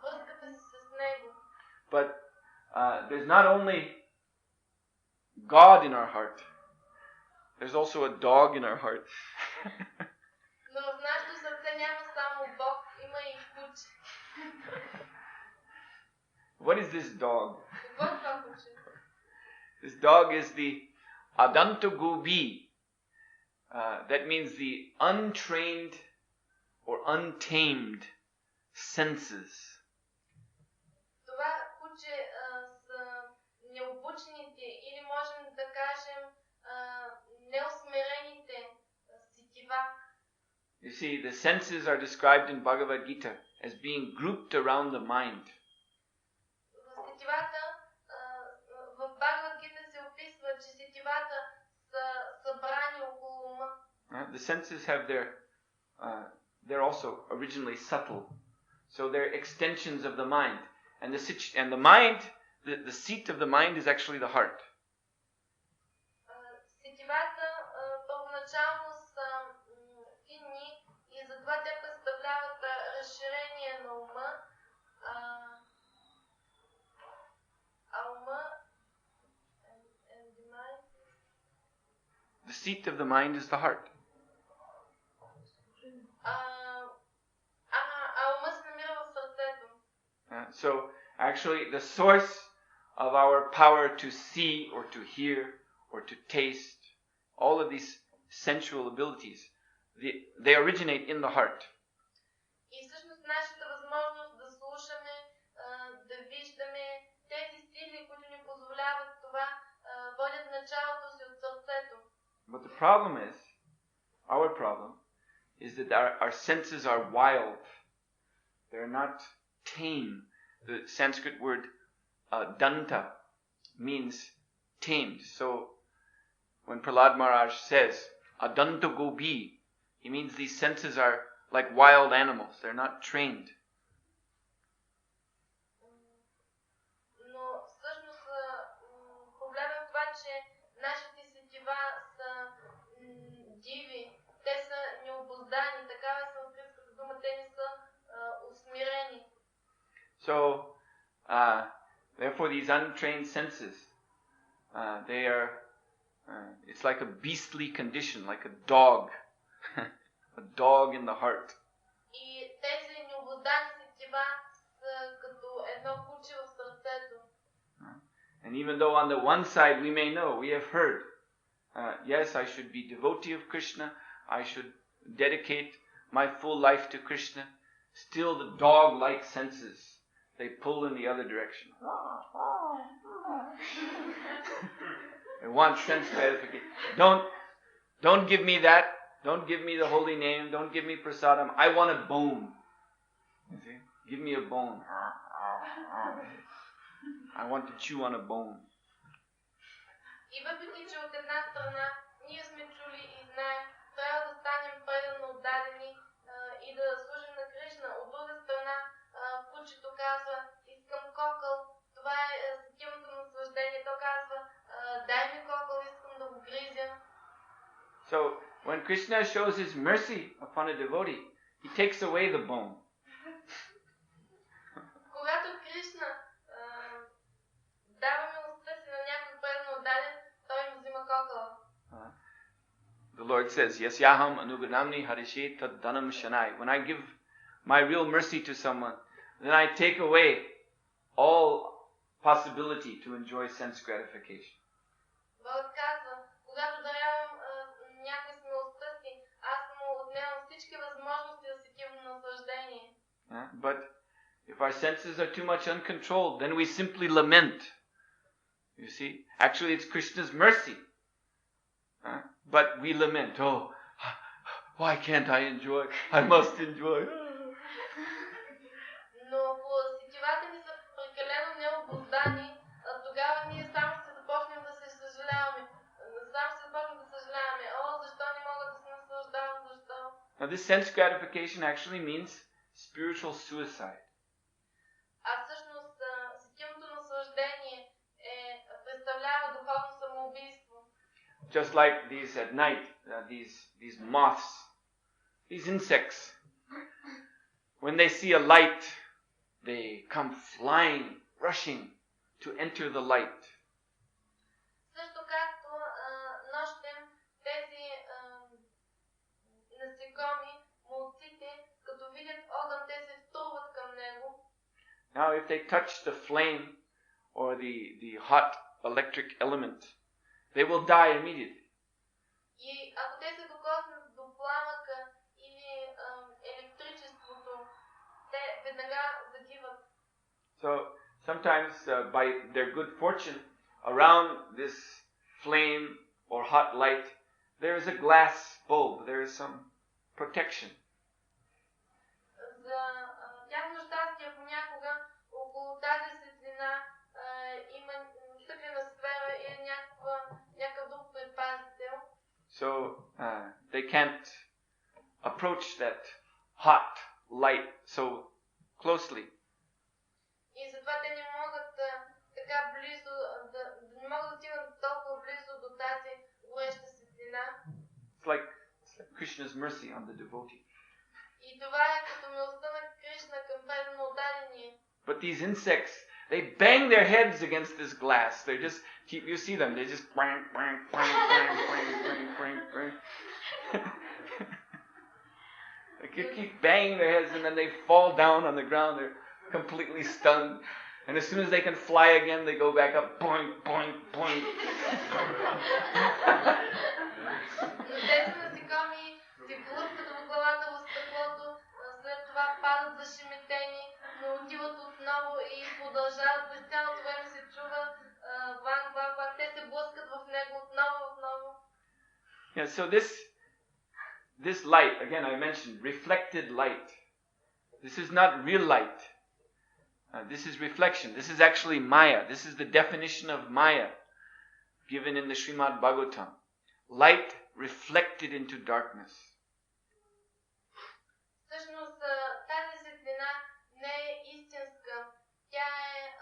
връзката си с Него. But there's not only God in our heart, there's also a dog in our heart. Но в нашето сърце няма само Бог, има и куче. What is this dog? Какво е това куче? This dog is the adantagobi. That means the untrained or untamed senses. Това куче са необучените или можем да кажем неусмирените сетива. You see, the senses are described in Bhagavad Gita as being grouped around the mind. В сетивата, в Бхагавад Гита се описва, че сетивата са събрани около ума. The senses have they're also originally subtle. So they're extensions of the mind. And the mind, the seat of the mind is actually the heart. Сетивата първоначално са финни и затова те представляват разширение на ума, а ума and the mind. The seat of the mind is the heart. Ума се намира в сърцето. So actually the source of our power to see or to hear or to taste, all of these sensual abilities, they originate in the heart. И всъщност нашата възможност да слушаме, да виждаме, тези сили, които ни позволяват това, водят началото си от сърцето. But the problem is, our problem, is that our senses are wild. They're not tame. The Sanskrit word danta means tamed. So when Prahlad Maharaj says adanta gobi, he means these senses are like wild animals. They're not trained. Но всъщност проблемът е това, че нашите сетива са диви. Те са необуздани. Такава е санскритската дума. Те не са усмирени. So, therefore, these untrained senses, they are, it's like a beastly condition, like a dog, a dog in the heart. И тези необуздани сетива са като едно куче в сърцето. And even though on the one side we may know, we have heard, yes, I should be devotee of Krishna, I should dedicate my full life to Krishna, still the dog-like senses, they pull in the other direction. They want sense gratification. Don't give me that. Don't give me the holy name. Don't give me prasadam. I want a bone. You see? Give me a bone. I want to chew on a bone. И въпреки, че от една страна ние сме чули и знаем, трябва да станем преданно отдадени и да служим на Кришна. От друга страна, кучето казва, искам кокъл, това е сетивното наслаждение. То казва, дай ми кокъл, искам да го гризя. So, when Krishna shows his mercy upon a devotee, he takes away the bone. Когато Кришна дава милостта си на някой преданно отдаден, той му взима кокъла. The Lord says, Yasyaham anuganamni harishe tad dhanam shanai. When I give my real mercy to someone, then I take away all possibility to enjoy sense gratification. Бог казва, когато дарявам някой с милостта си, But if our senses are too much uncontrolled, then we simply lament. You see? Actually, it's Krishna's mercy. But we lament. Oh, why can't I enjoy? I must enjoy. Но ако сетивата ни са прекалено необуздани, тогава ние само ще започнем да се съжаляваме. О, защо не мога да се наслаждавам, защо? Now this sense gratification actually means spiritual suicide. А всъщност сетивното наслаждение представлява духовно самоубийство. Just like these at night, these moths, these insects, when they see a light, they come flying, rushing to enter the light. Също както нощем тези насекоми, молците, като видят огън, те се втурват към него. Now if they touch the flame or the hot electric element, they will die immediately. И ако те се докоснат до пламъка или електричеството, те веднага загиват. So sometimes by their good fortune, around this flame or hot light, there is a glass bulb, there is some protection. За тяхно щастие понякога около тази светлина има стъклена сфера или някакъв друг предпазител. So they can't approach that hot light so closely. И затова те не могат така близо, не могат да стигнат толкова близо до тази гореща светлина. It's like Krishna's mercy on the devotee. И това е като милостта на Кришна към преданно отдадение. But these insects, they bang their heads against this glass. They just keep, you see them, they just bang, bang, bang, bang, bang, bang, bang, bang. They keep banging their heads and then they fall down on the ground. They're completely stunned. And as soon as they can fly again, they go back up, boing, boing, boing. Тези насекоми си блъскат в главата в стъклото, след това падат зашеметени, но отиват отново и продължават. През цялото време се чува ван, ван, ван. Те се блъскат в него отново. Yeah, so this light, again I mentioned, reflected light. This is not real light. This is reflection. This is actually Maya. This is the definition of Maya given in the Srimad Bhagavatam. Light reflected into darkness. Всъщност тази светлина не е истинска. Тя е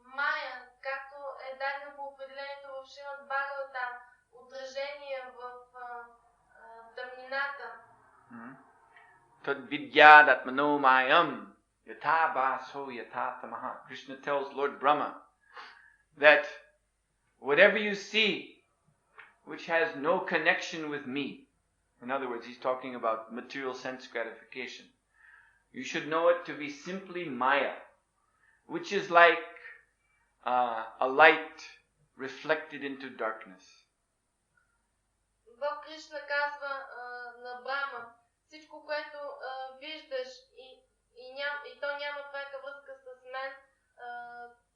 Мая, както е дадено по определението в Шримад Бхагаватам, отражение в тъмнината. Tad vidyadatmano mayam yatha baso yatha tamaha. Krishna tells Lord Brahma that whatever you see which has no connection with me, in other words, he's talking about material sense gratification, you should know it to be simply Maya, which is like a light reflected into darkness. Бог Кришна казва на Брама, всичко, което виждаш и то няма пряка връзка с мен,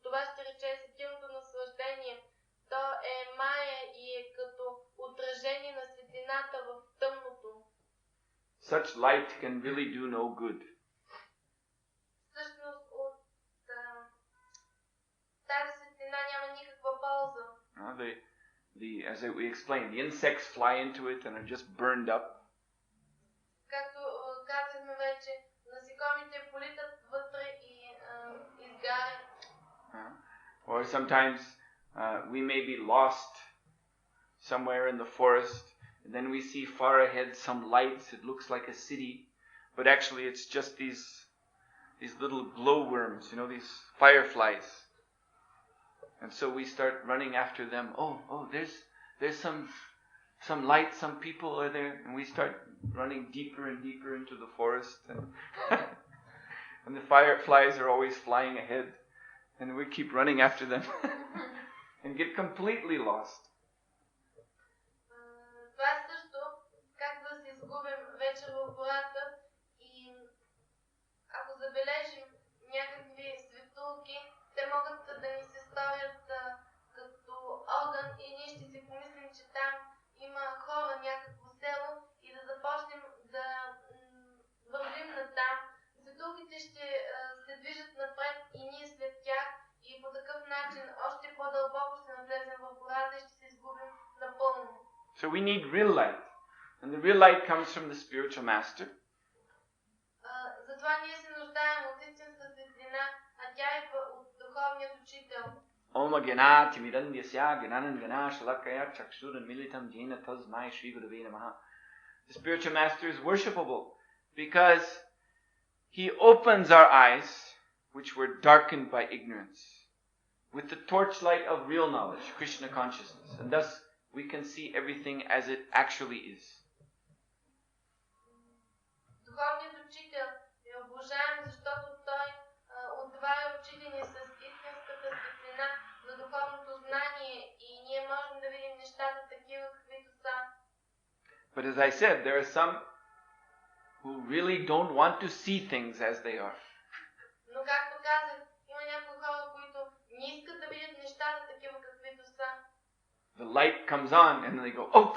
това ще рече сетивното наслаждение. То е Мая и е като отражение на светлината в тъмното. Such light can really do no good. Всъщност от тази светлина няма никаква полза. As we explained, the insects fly into it and are just burned up. Както казахме вече, насекомите политат вътре и изгарят. Or sometimes we may be lost somewhere in the forest, and then we see far ahead some lights. It looks like a city, but actually it's just these little glowworms, these fireflies. And so we start running after them. Oh, there's some light, some people are there, and we start running deeper and deeper into the forest, and the fireflies are always flying ahead, and we keep running after them and get completely lost. Това е също как да се изгубим вечер в гората и забележим някакви светулки, те могат да ни се сторят като огън и ние ще си помислим, че там има хора, някакво село и да започнем да вървим натам. Светулките ще се движат напред и ние след тях и по такъв начин още по-дълбоко ще навлезем в гората и ще се изгубим напълно. So we need real light. And the real light comes from the spiritual master. Затова ние се нуждаем от истинска светлина, а тя идва от духовният учител. Om Gana Timirandyasya Gananan Gana Shalakaya Chakshuran Militam Jena Tasmai Shri Gurave Namaha. The spiritual master is worshipable because he opens our eyes, which were darkened by ignorance, with the torchlight of real knowledge, Krishna consciousness, and thus we can see everything as it actually is. Духовният учител е обожаем, защото той отваря очите ни с истинската светлина за духовното знание и ние можем да видим нещата такива, каквито са. But as I said, there are some who really don't want to see things as they are. Но както казах, има някои хора, които не искат да видят нещата такива, каквито са. The light comes on and then they go, oh!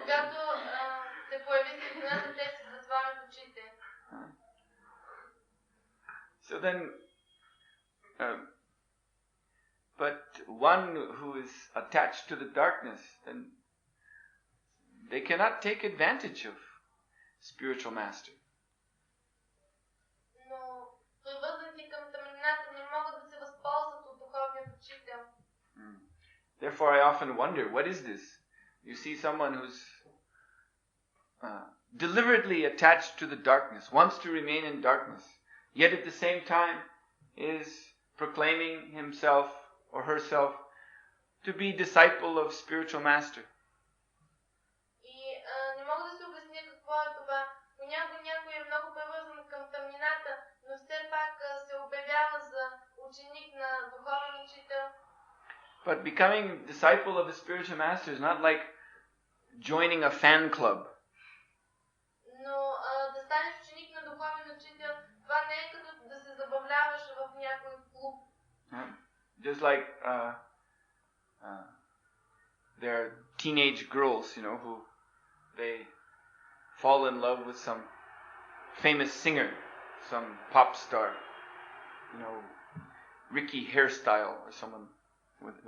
Когато се появи светлината, те се затварят очите. So then, but one who is attached to the darkness, then they cannot take advantage of spiritual master. Но привързаните към тъмнината не могат да се възползват от духовният учител. Therefore, I often wonder, what is this? You see someone who's deliberately attached to the darkness, wants to remain in darkness, yet at the same time is proclaiming himself or herself to be disciple of spiritual master. И не мога да се обясня какво е това. Понякога някой е много привързан към тъмнината, но все пак се обявява за ученик на духовен учител. But becoming disciple of a spiritual master is not like joining a fan club. Но да станеш ученик на духовен учител, това не е като да се забавляваш в някой клуб. Just like there are teenage girls, who they fall in love with some famous singer, some pop star, Ricky Hairstyle or someone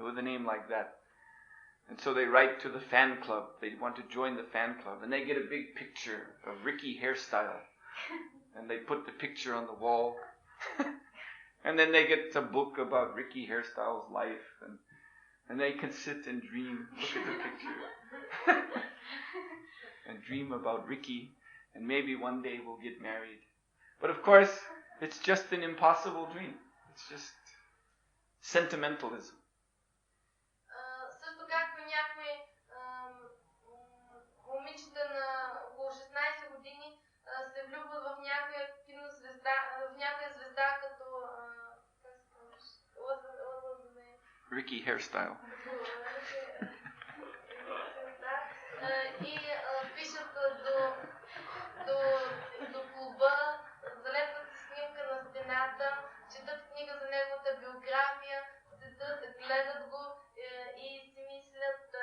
with a name like that. And so they write to the fan club. They want to join the fan club. And they get a big picture of Ricky Hairstyle. And they put the picture on the wall. And then they get a book about Ricky Hairstyle's life. And they can sit and dream, look at the picture. And dream about Ricky. And maybe one day we'll get married. But of course, it's just an impossible dream. It's just sentimentalism. Също както някои момичета на около 16 години се влюбват в някоя кинозвезда, в някоя звезда като Ricky Hairstyle. И пишат до клуба, залепват снимка на стената, четат книга за неговата биография, седат, гледат го и си мислят,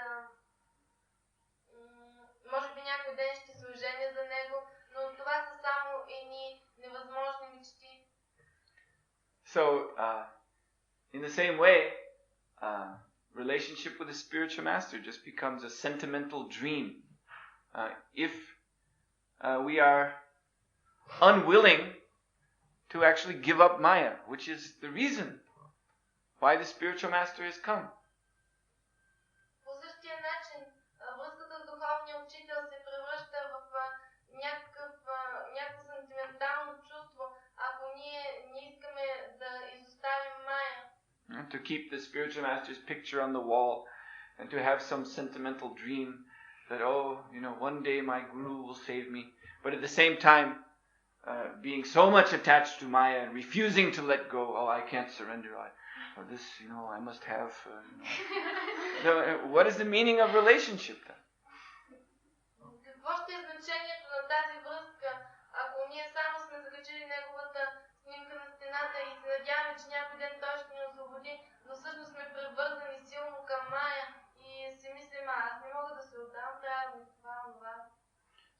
може би някой ден ще се оженя за него, но това са само едни невъзможни мечти. So, in the same way, relationship with a spiritual master just becomes a sentimental dream if we are unwilling to actually give up Maya, which is the reason why the spiritual master has come. По същия начин, връзката с духовния учител се превръща в някакво сентиментално чувство, ако ние не искаме да изоставим Мая. To keep the spiritual master's picture on the wall and to have some sentimental dream that, one day my guru will save me. But at the same time, being so much attached to Maya and refusing to let go, I can't surrender, I must have, So, what is the meaning of relationship then? Какво ще е значението на тази връзка, ако ние само сме закачили неговата снимка на стената и се надяваме, че някой ден той ще ни освободи, но всъщност сме превързани силно към Майя и си мислим, аз не мога да се отдам, трябва да ми това.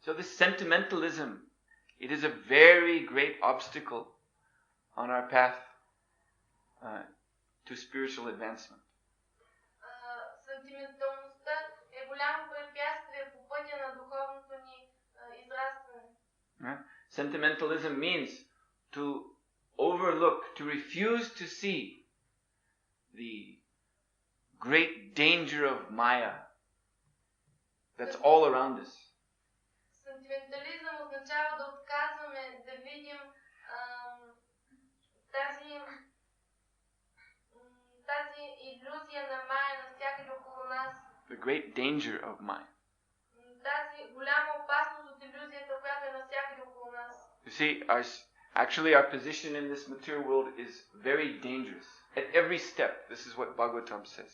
So this sentimentalism, it is a very great obstacle on our path to spiritual advancement. Сентименталността е голямо препятствие по пътя на духовното ни израстване. Sentimentalism means to overlook, to refuse to see the great danger of Maya that's all around us. Сентиментализъм означава да отказваме да видим тази иллюзия на Майя навсякъде около нас. The great danger of Maya. Тази голяма опасност от иллюзията, която е навсякъде около нас. You see, our position in this material world is very dangerous. At every step, this is what Bhagavatam says.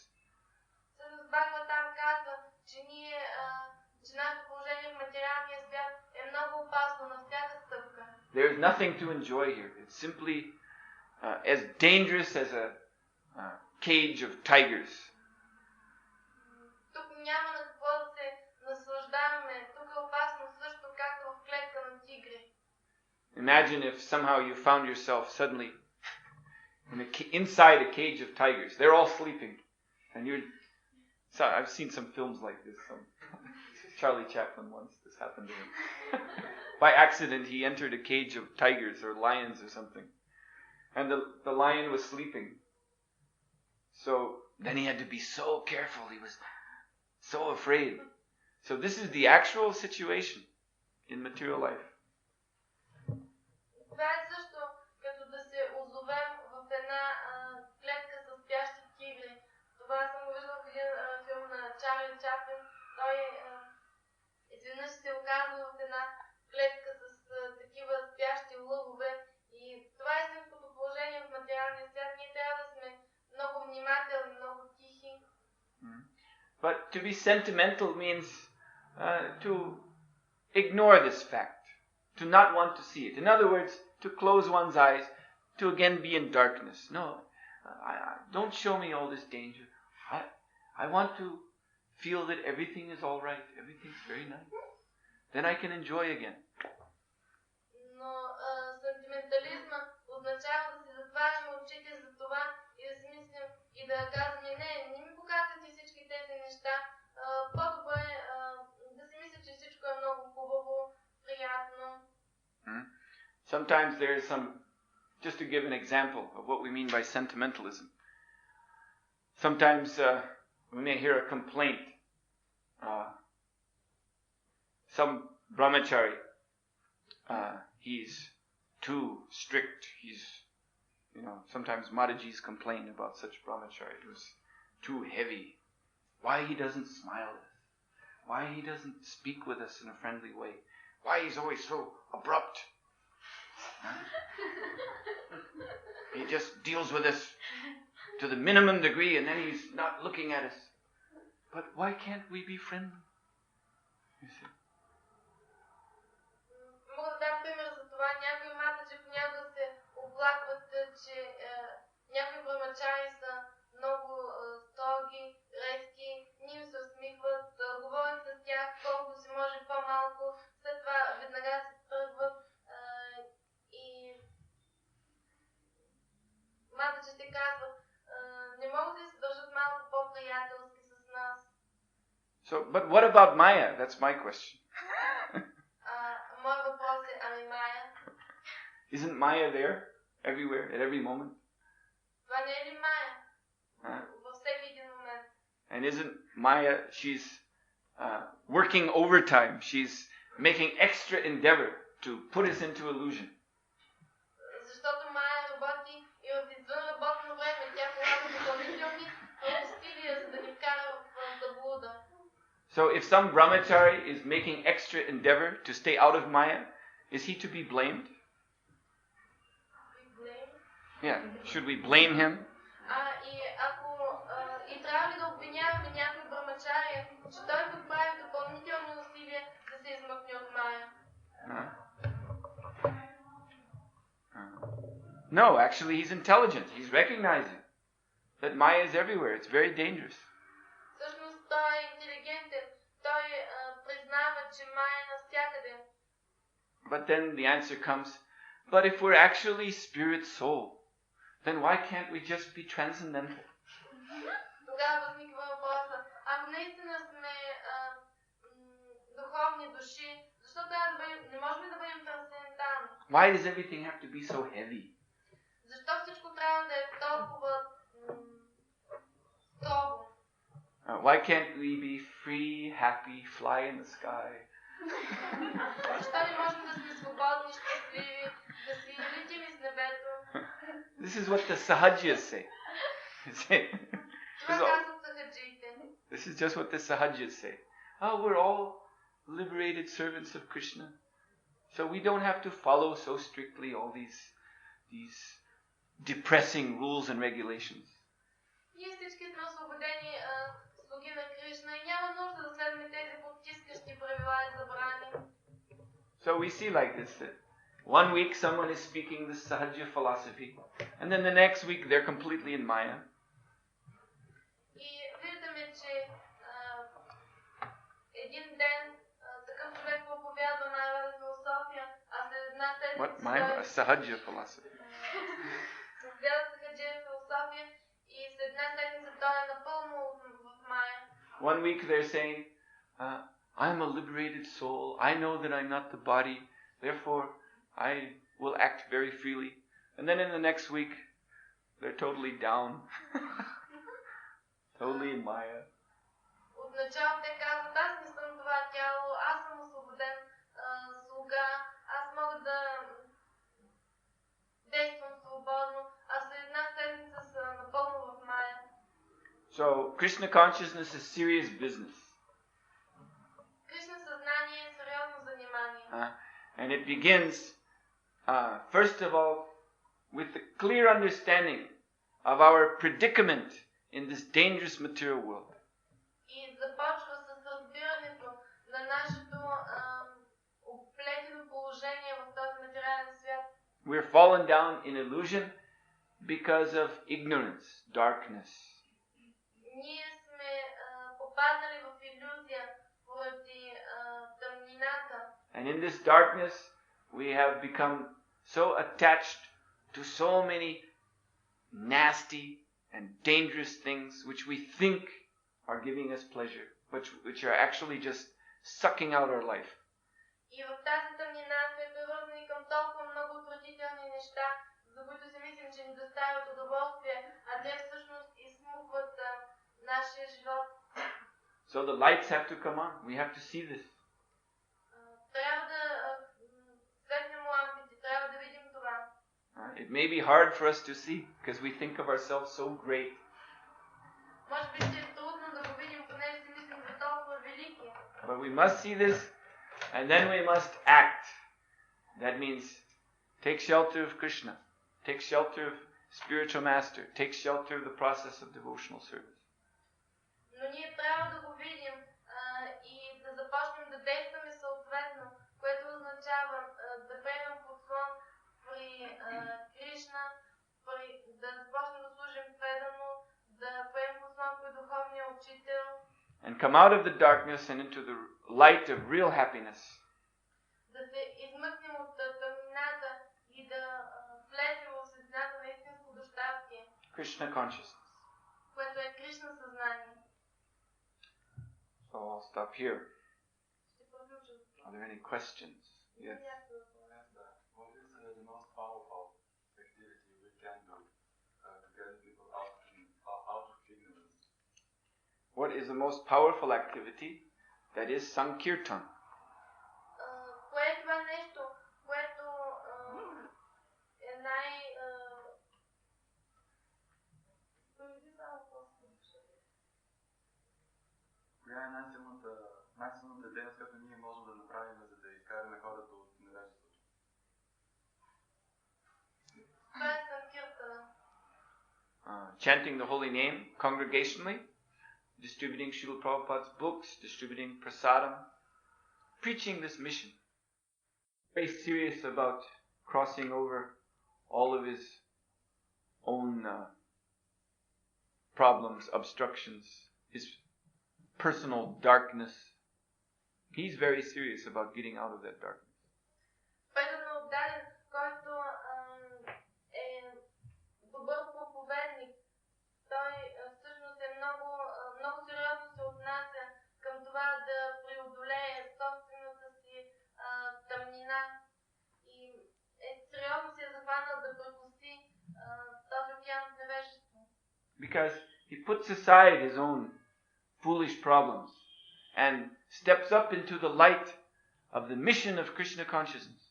Всъщност Бхагаватам казва, че нашето положение в материалния свят е много опасно на всяка стъпка. There is nothing to enjoy here. It's simply as dangerous as a cage of tigers. Тук няма на какво да се наслаждаваме. Тук е опасно също както в клетка на тигри. Imagine if somehow you found yourself suddenly inside a cage of tigers. They're all sleeping, and I've seen some films like this. Charlie Chaplin once, this happened to him. By accident, he entered a cage of tigers or lions or something. And the lion was sleeping. So then he had to be so careful. He was so afraid. So this is the actual situation in material life. Това е също като да се озовем в една клетка с спящи тигри. Това съм го виждал в един филм на Чарли Чаплин. Той изведнъж се оказва в една клетка с такива спящи лъвове. И това е истинското положение в материалния свят. Ние трябва да сме много внимателни, много тихи. But to be sentimental means to ignore this fact, to not want to see it. In other words, to close one's eyes, to again be in darkness. No, don't show me all this danger. I want to feel that everything is all right, everything's very nice. Then I can enjoy again. Но сентиментализма означава да си затваряме очите за това и да си мислим и да казваме, не ми показвайте всички тези неща. По-добре да си мисля, че всичко е много хубаво, приятно. Sometimes there is just to give an example of what we mean by sentimentalism. Sometimes we may hear a complaint. Some brahmachari, he's too strict. Sometimes Madhajis complain about such brahmachari who's too heavy. Why he doesn't smile at us? Why he doesn't speak with us in a friendly way? Why he's always so abrupt? He just deals with us to the minimum degree and then he's not looking at us. But why can't we be friendly? You see? Мога да дам пример за това. Някои матаджи понякога се оплакват, че някои брамачари са много строги, резки, не им се усмихват, говорят с тях колкото си може по-малко, след това веднага се тръгват и матаджите казват, не могат да се държат малко по-приятелски с нас. So, but what about Maya? That's my question. Мой въпрос е, ами Майя? Isn't Maya there? Everywhere, at every moment? Това не е ли Майя? Във всеки един момент. And isn't Maya, she's working overtime. She's making extra endeavor to put us into illusion. Защото Майя работи и в извънработно време. Тя полага допълнителни усилия, за да ни вкара в заблуда. So if some brahmachari is making extra endeavor to stay out of Maya, is he to be blamed? Yeah, should we blame him? И трябва ли да обвиняваме някой брамачария, че той пък прави допълнителни усилия да се измъкне от Майя? No, actually he's intelligent. He's recognizing that Maya is everywhere. It's very dangerous. Всъщност той е интелигентен. Той признава, че Майя е навсякъде. But then the answer comes, but if we're actually spirit soul, then why can't we just be transcendental? Тогава възниква въпроса, ако наистина сме духовни души, защо не можем ли да бъдем трансцендентални? Why does everything have to be so heavy? Защо всичко трябва да е толкова строго? Why can't we be free, happy, fly in the sky? Защо не можем да сме свободни, щастливи, да си летим из небето? This is what the Sahajyas say. Това казват сахаджиите. This is just what the Sahajyas say. Oh, we're all liberated servants of Krishna. So we don't have to follow so strictly all these depressing rules and regulations. Ние всички сме освободени слуги на Кришна и няма нужда да следваме тези потискащи правила и забрани. So we see like this that one week someone is speaking the Sahajya philosophy, and then the next week they're completely in Maya. И виждаме, че един ден такъв човек проповядва Майя философия, а след една седмица What Maya? Sahajya philosophy. проповядва Сахаджия философия и след една седмица той е напълно в Майя. One week they're saying, I'm a liberated soul. I know that I'm not the body. Therefore, I will act very freely. And then in the next week, they're totally down. Totally in Maya. Отначало те казват, аз не съм това тяло, аз съм освободен слуга, аз мога да действам свободно, а след една седмица са напълно в Майя. So, Krishna consciousness is serious business. Кришна съзнание е сериозно занимание. And it begins, first of all, with the clear understanding of our predicament in this dangerous material world. И започва с разбирането на нашето оплетено положение в този материален свят. We're fallen down in illusion because of ignorance, darkness. Ние сме попаднали в илюзия поради тъмнината. And in this darkness, we have become so attached to so many nasty and dangerous things which we think are giving us pleasure, which are actually just sucking out our life. И в тази тъмнина сме привързани към толкова много отвратителни неща, за които си мислим, че ни доставят удоволствие, а те всъщност изсмукват нашия живот. So the lights have to come on. We have to see this. Трябва да светнем лампите, трябва да видим това. It may be hard for us to see because we think of ourselves so great. Може би ще е трудно да го видим, понеже си мислим за толкова велики. But we must see this, and then we must act. That means take shelter of Krishna, take shelter of spiritual master, take shelter of the process of devotional service. Но ние трябва да го видим и да започнем да действаме съответно, което означава да приемем подслон при Кришна, да започнем да служим предано, да приемем подслон при духовния учител. And come out of the darkness and into the light of real happiness. Да се измъкнем от тъмнината и да влезем в светлината на истинското щастие. Krishna consciousness. Което е Кришна съзнание. So I'll stop here. Are there any questions? Yes. What is the most powerful activity we can do to get people out of ignorance? What is the most powerful activity? That is Sankirtan. Кое е това нещо, което е Коя е най-силната дейност, която ние можем да направим, за да изкараме хората от невежеството? Това е Санкиртана. Chanting the holy name congregationally, distributing Srila Prabhupada's books, distributing prasadam, preaching this mission. Very serious about crossing over all of his own problems, obstructions, his personal darkness. He's very serious about getting out of that darkness. Преданно отдаден, който е добър проповедник, той всъщност е много сериозно се отнася към това да преодолее собствената си тъмнина и сериозно се е захванал да препусти този океан от невежество. Because he puts aside his own foolish problems and steps up into the light of the mission of Krishna consciousness.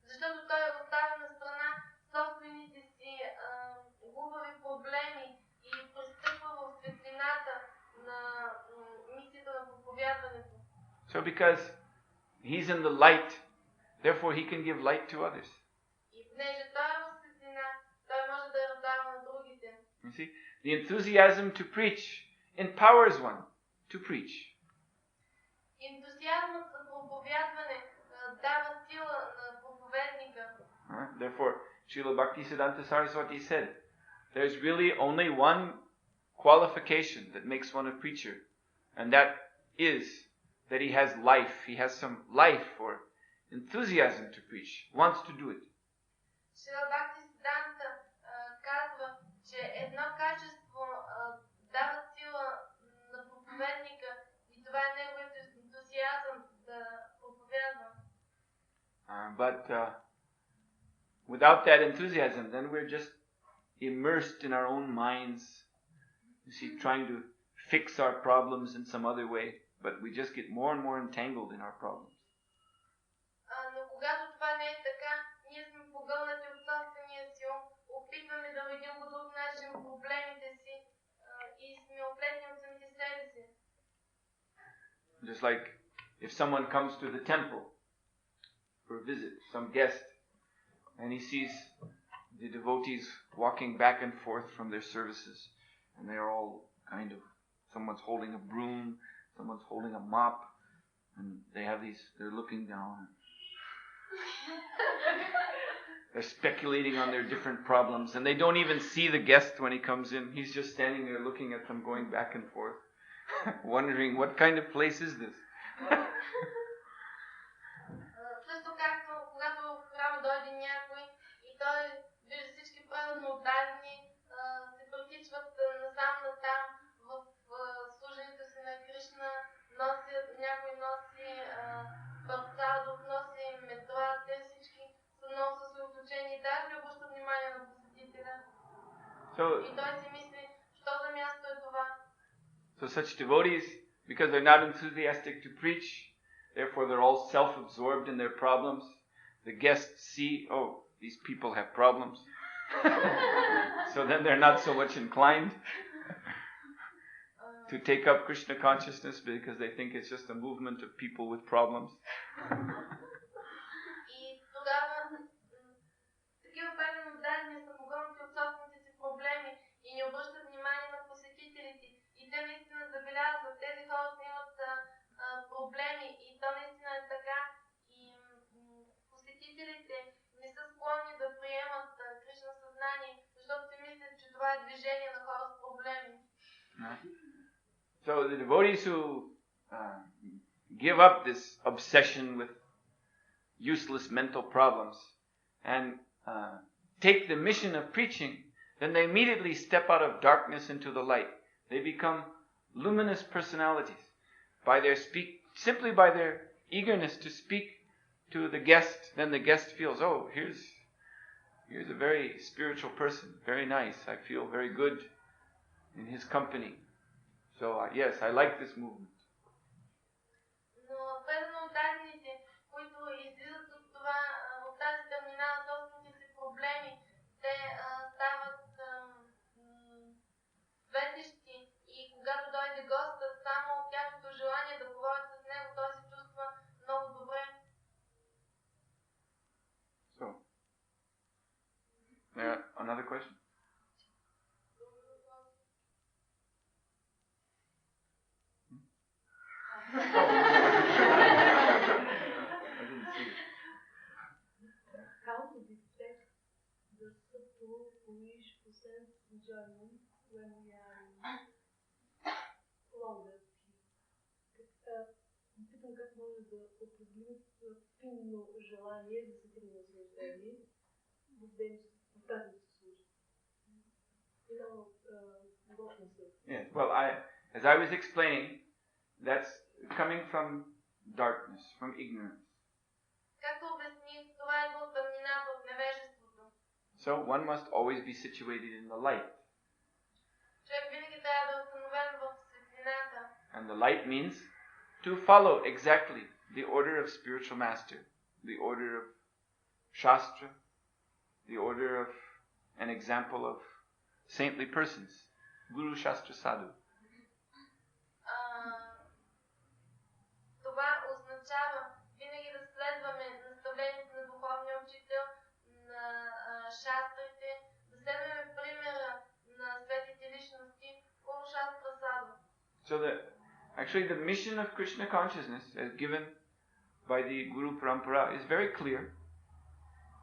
Защото той оставя на страна собствените си глупави проблеми и пристъпва в светлината на мисията на проповядването. So because he's in the light, therefore he can give light to others. И понеже той е в светлина, той може да я раздава на другите. You see, the enthusiasm to preach empowers one to preach. Ентусиазмът за проповядване дава сила на проповедника. Therefore, Srila Bhaktisiddhanta Saraswati said, there's really only one qualification that makes one a preacher, and that is that he has life. He has some life or enthusiasm to preach, wants to do it. Шрила Бхактисиданта казва, че едно качество дава сила на проповедника и това е неговият ентусиазъм да проповядва. But without that enthusiasm, then we're just immersed in our own minds, you see, trying to fix our problems in some other way, but we just get more and more entangled in our problems. Но когато това не е така, ние сме погълнати от собствения си ум, опитваме да видим по друг начин проблемите си и сме оплетени от самите себе си. Just like if someone comes to the temple for a visit, some guest, and he sees the devotees walking back and forth from their services, and they're all kind of, someone's holding a broom, someone's holding a mop, and they're looking down. They're speculating on their different problems, and they don't even see the guest when he comes in. He's just standing there looking at them going back and forth, wondering what kind of place is this? Също както когато в храма дойде някой и той вижда всички правилно отдадени, се притичват насам-натам в служенето си на Кришна, някой носи парца, друг носи метла, те всички са много съсредоточени и даже не обръщат внимание на посетителя. И той си мисли, що за място е това? So such devotees, because they're not enthusiastic to preach, therefore they're all self-absorbed in their problems. The guests see, oh, these people have problems. So then they're not so much inclined to take up Krishna consciousness because they think it's just a movement of people with problems. И тогава такива предано дадени са погълнати от собствените си проблеми и не обръщат внимание на посетителите. И те наистина забелязват, тези хора си имат проблеми и то наистина е така. И посетителите не са склонни да приемат Кришна съзнание, защото си мислят, че това е движение на хора с проблеми. So the devotees who give up this obsession with useless mental problems and take the mission of preaching, then they immediately step out of darkness into the light. They become luminous personalities simply by their eagerness to speak to the guest. Then the guest feels, oh, here's a very spiritual person, very nice. I feel very good in his company. So yes, I like this movement. Но предано отдадените, които излизат от това, от тази тъмнина на собствените си проблеми, те стават светещи и когато дойде госта, само тяхното желание да говорят с него, той се чувства много добре. So, another question? the subtle wish for sense enjoyment when we are longer here. Питам как може да определим финно желание за сетивно наслаждение в тази служба. Yes, well, as I was explaining, that's coming from darkness, from ignorance. Както обясних, това идва от тъмнината, от невежеството. So one must always be situated in the light. Човек винаги трябва да е установен в светлината. And the light means to follow exactly the order of spiritual master, the order of Shastra, the order of an example of saintly persons, Guru Shastra Sadhu. Това означава винаги да следваме наставлението на духовния учител, на шастрите, да следваме примера на светлите личности, Guru Shastra Sadhu. So actually the mission of Krishna consciousness as given by the Guru Parampara is very clear.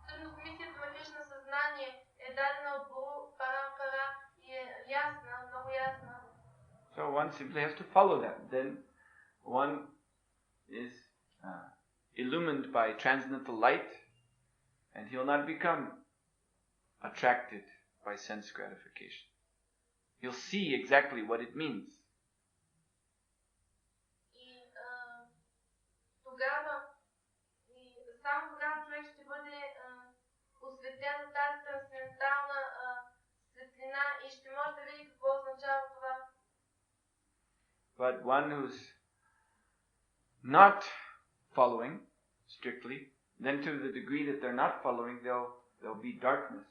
Всъщност мисията на Кришна съзнание е дадена от Гуру Парампара и е ясна, много ясна. So one simply has to follow that. Then one is illumined by transcendental light, and he'll not become attracted by sense gratification. He'll see exactly what it means. Само тогава човек ще бъде осветен от тази трансцендентална светлина и ще може да види какво означава това. But one who's not following strictly, then to the degree that they're not following, there'll be darkness.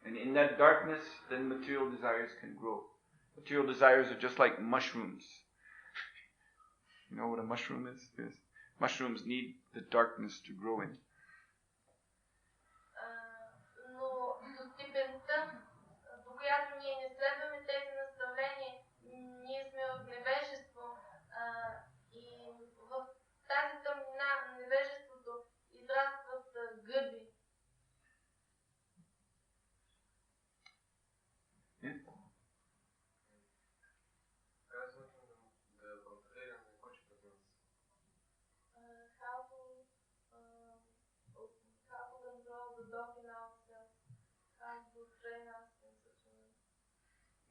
And in that darkness, then material desires can grow. Material desires are just like mushrooms. You know what a mushroom is? Yes. Mushrooms need the darkness to grow in. Но до степента, до която ние не следваме тези наставления, ние сме в невежество и в тази тъмнина на невежеството израстват гъби.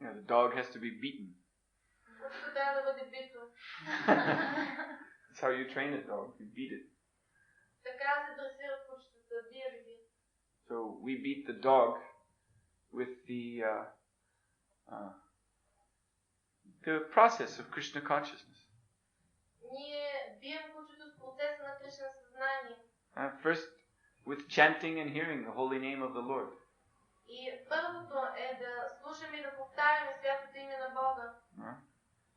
Yeah, the dog has to be beaten. That's how you train a dog. You beat it. So we beat the dog with the process of Krishna consciousness. First, with chanting and hearing the holy name of the Lord. И първото е да слушаме и да повтаряме святото име на Бога.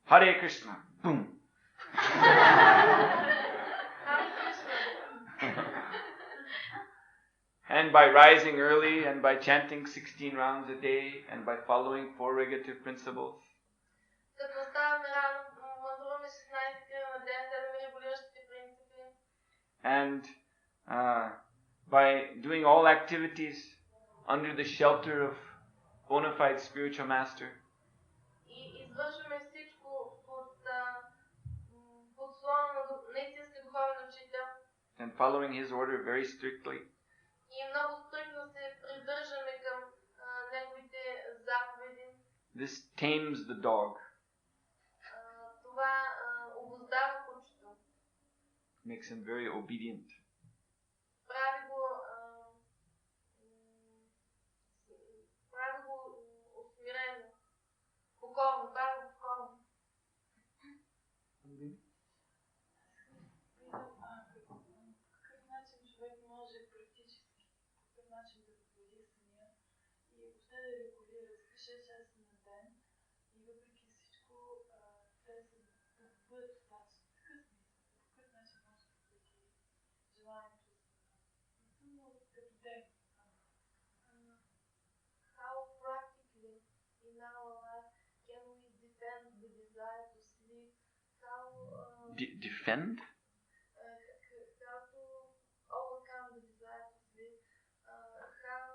Hare Krishna. Boom. Hare Krishna. And by rising early and by chanting 16 rounds a day and by following 4 regulative principles. Като ставаме рано, мъдруваме 16 кръга на ден, 7 регулиращите принципи. And by doing all activities under the shelter of bona fide spiritual master. И извършваме всичко под слона на истински духовен учител. And following his order very strictly. И много стрикно се придържаме към неговите заповеди. This tames the dog. Това обуздава кучето. Makes him very obedient. Прави го усмирено, покорно, прави го покорно. Какъв начин човек може практически, какъв начин да води самия и въобще да регулира 6 часа на ден и въпреки всичко те са да бъдат достатъчно. Какъв начин може да води желанието като ден? How practically in our life can we defend the desire to sleep? How Defend? How to overcome the desire to sleep? How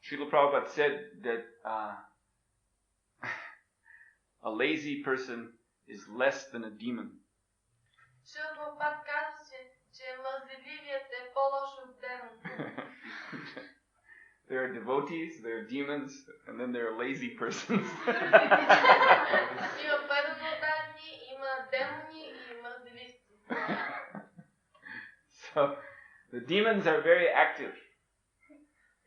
Srila Prabhupada said that a lazy person is less than a demon. Шрила Прабхупад казва, че мързеливият е по-лош от демон. There are devotees, there are demons, and then there are lazy persons. Има преданодадени, има демони и мързеливци. So, the demons are very active.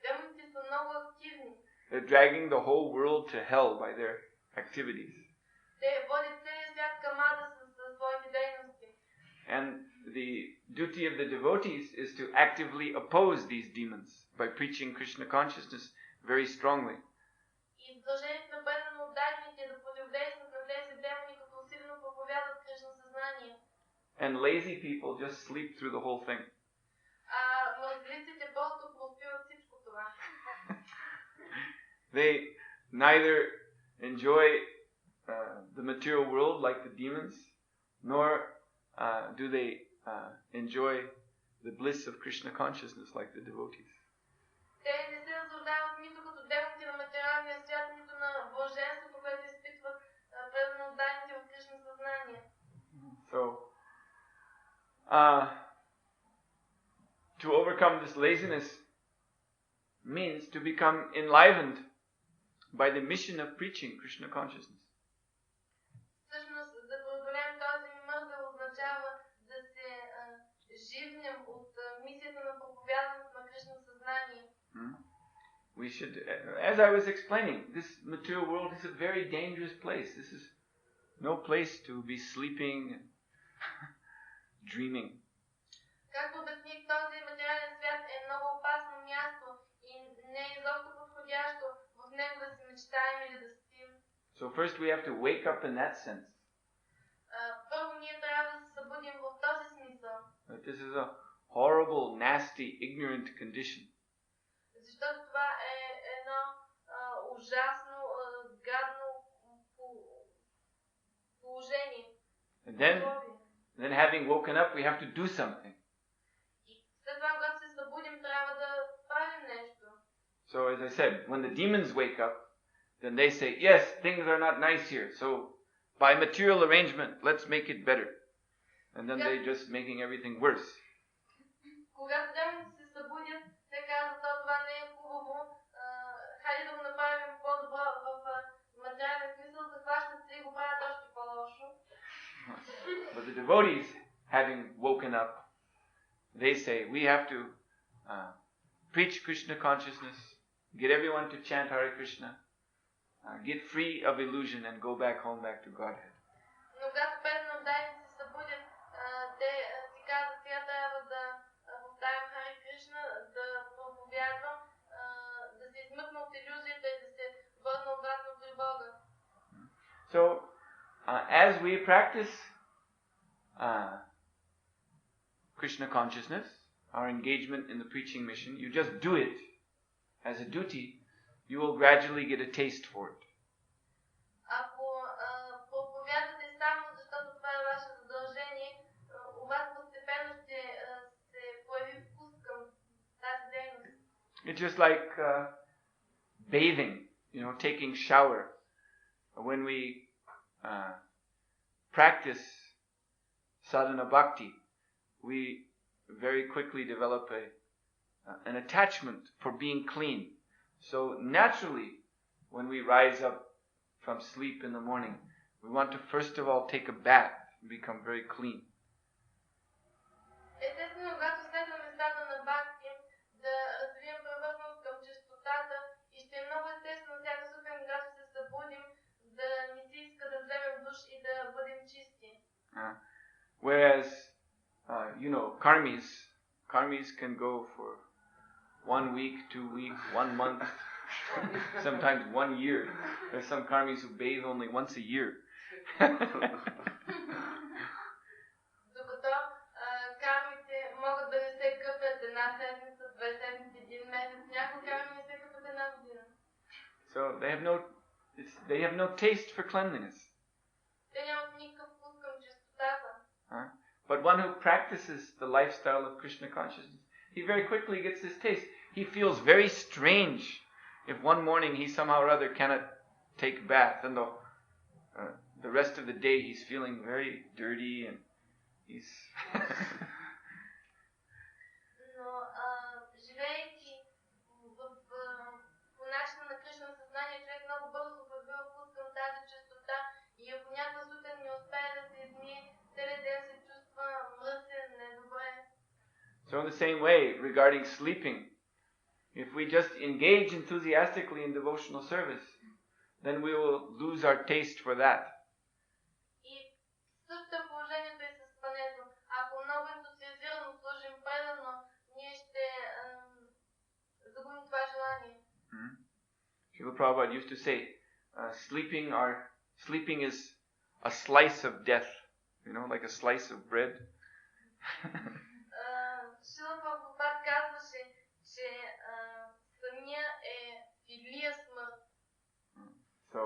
Демоните са много активни. They're dragging the whole world to hell by their activities. Те водят целия свят към ада със своите дейности. And the duty of the devotees is to actively oppose these demons by preaching Krishna consciousness very strongly. И задължението на преданодадените е да противодействат на тези демони, като усилено проповядат Кришна съзнание. And lazy people just sleep through the whole thing. А мързеливците просто проспиват всичко това. They neither enjoy the material world like the demons, nor do they enjoy the bliss of Krishna consciousness like the devotees. Те не се наслаждават нито като демоните на материалния свят, нито на блаженството, което изпитват преданодадените в Кришна съзнание. So, to overcome this laziness means to become enlivened by the mission of preaching Krishna consciousness. Всъщност, да преодолеем този мързел означава да се живнем от мисията на проповядването на Кришна съзнание. We should, as I was explaining, this material world is a very dangerous place. This is no place to be sleeping and dreaming. Както обясних, този материален свят е много опасно място и не е изобщо подходящо в него да си мечтаем или да спим. So first we have to wake up in that sense. Първо ние трябва да се събудим в този смисъл. That this is a horrible, nasty, ignorant condition. Защото това е едно ужасно, гадно положение. And then having woken up, we have to do something. И след това, когато се събудим, трябва да правим нещо. So as I said, when the demons wake up, then they say, yes, things are not nice here. So by material arrangement, let's make it better. And then they're just making everything worse. Когато демоните се събудят, те казват, това не е хубаво, хайде да го направим по-добро в материален смисъл, захващат се и го правят още по-лошо. But the devotees, having woken up, they say, we have to preach Krishna consciousness, get everyone to chant Hare Krishna, get free of illusion and go back home, back to Godhead. Но когато преданодадените се събудят, те си казват, сега трябва да повтарям Харе Кришна, да проповядвам, да се измъкна от илюзията и да се върна обратно при Бога. So, as we practice Krishna consciousness, our engagement in the preaching mission, you just do it as a duty, you will gradually get a taste for it. Ако проповядвате само защото това е ваше задължение, у вас постепенно ще се появи вкус към тази дейност. It's just like bathing, taking shower. When we practice sadhana bhakti, we very quickly develop an attachment for being clean. So naturally, when we rise up from sleep in the morning, we want to first of all take a bath and become very clean. Естествено, когато следваме садана бхакти, да развием привързаност към чистотата и ще е много естествено всяка сутрин, когато се събудим, да ни се иска да вземем душ и да бъдем чисти. Whereas, karmis can go for 1 week, 2 weeks, 1 month, sometimes 1 year. There's some karmis who bathe only once a year. Докато кармите могат да не се къпят една седмица, 2 седмици, 1 месец, някои карми не се къпят една година. So they have no taste for cleanliness. Те нямат никакъв вкус към чистотата. But one who practices the lifestyle of Krishna consciousness, he very quickly gets this taste. He feels very strange if one morning he somehow or other cannot take a bath, and the rest of the day he's feeling very dirty and he's Но живеейки по начина на Кришна съзнание, човек много бързо подбива вкус към тази чистота и ако някаква сутрин не успее да се измие, целият ден се чувства мръсен, недобре. So in the same way, regarding sleeping, if we just engage enthusiastically in devotional service, then we will lose our taste for that. И същото положението е с спането. Ако много ентусиазирано служим предано, ние ще загубим това желание. Srila Prabhupada used to say, sleeping is a slice of death, like a slice of bread. Шрила Прабхупад казваше, че съня е фиглия смърт. So,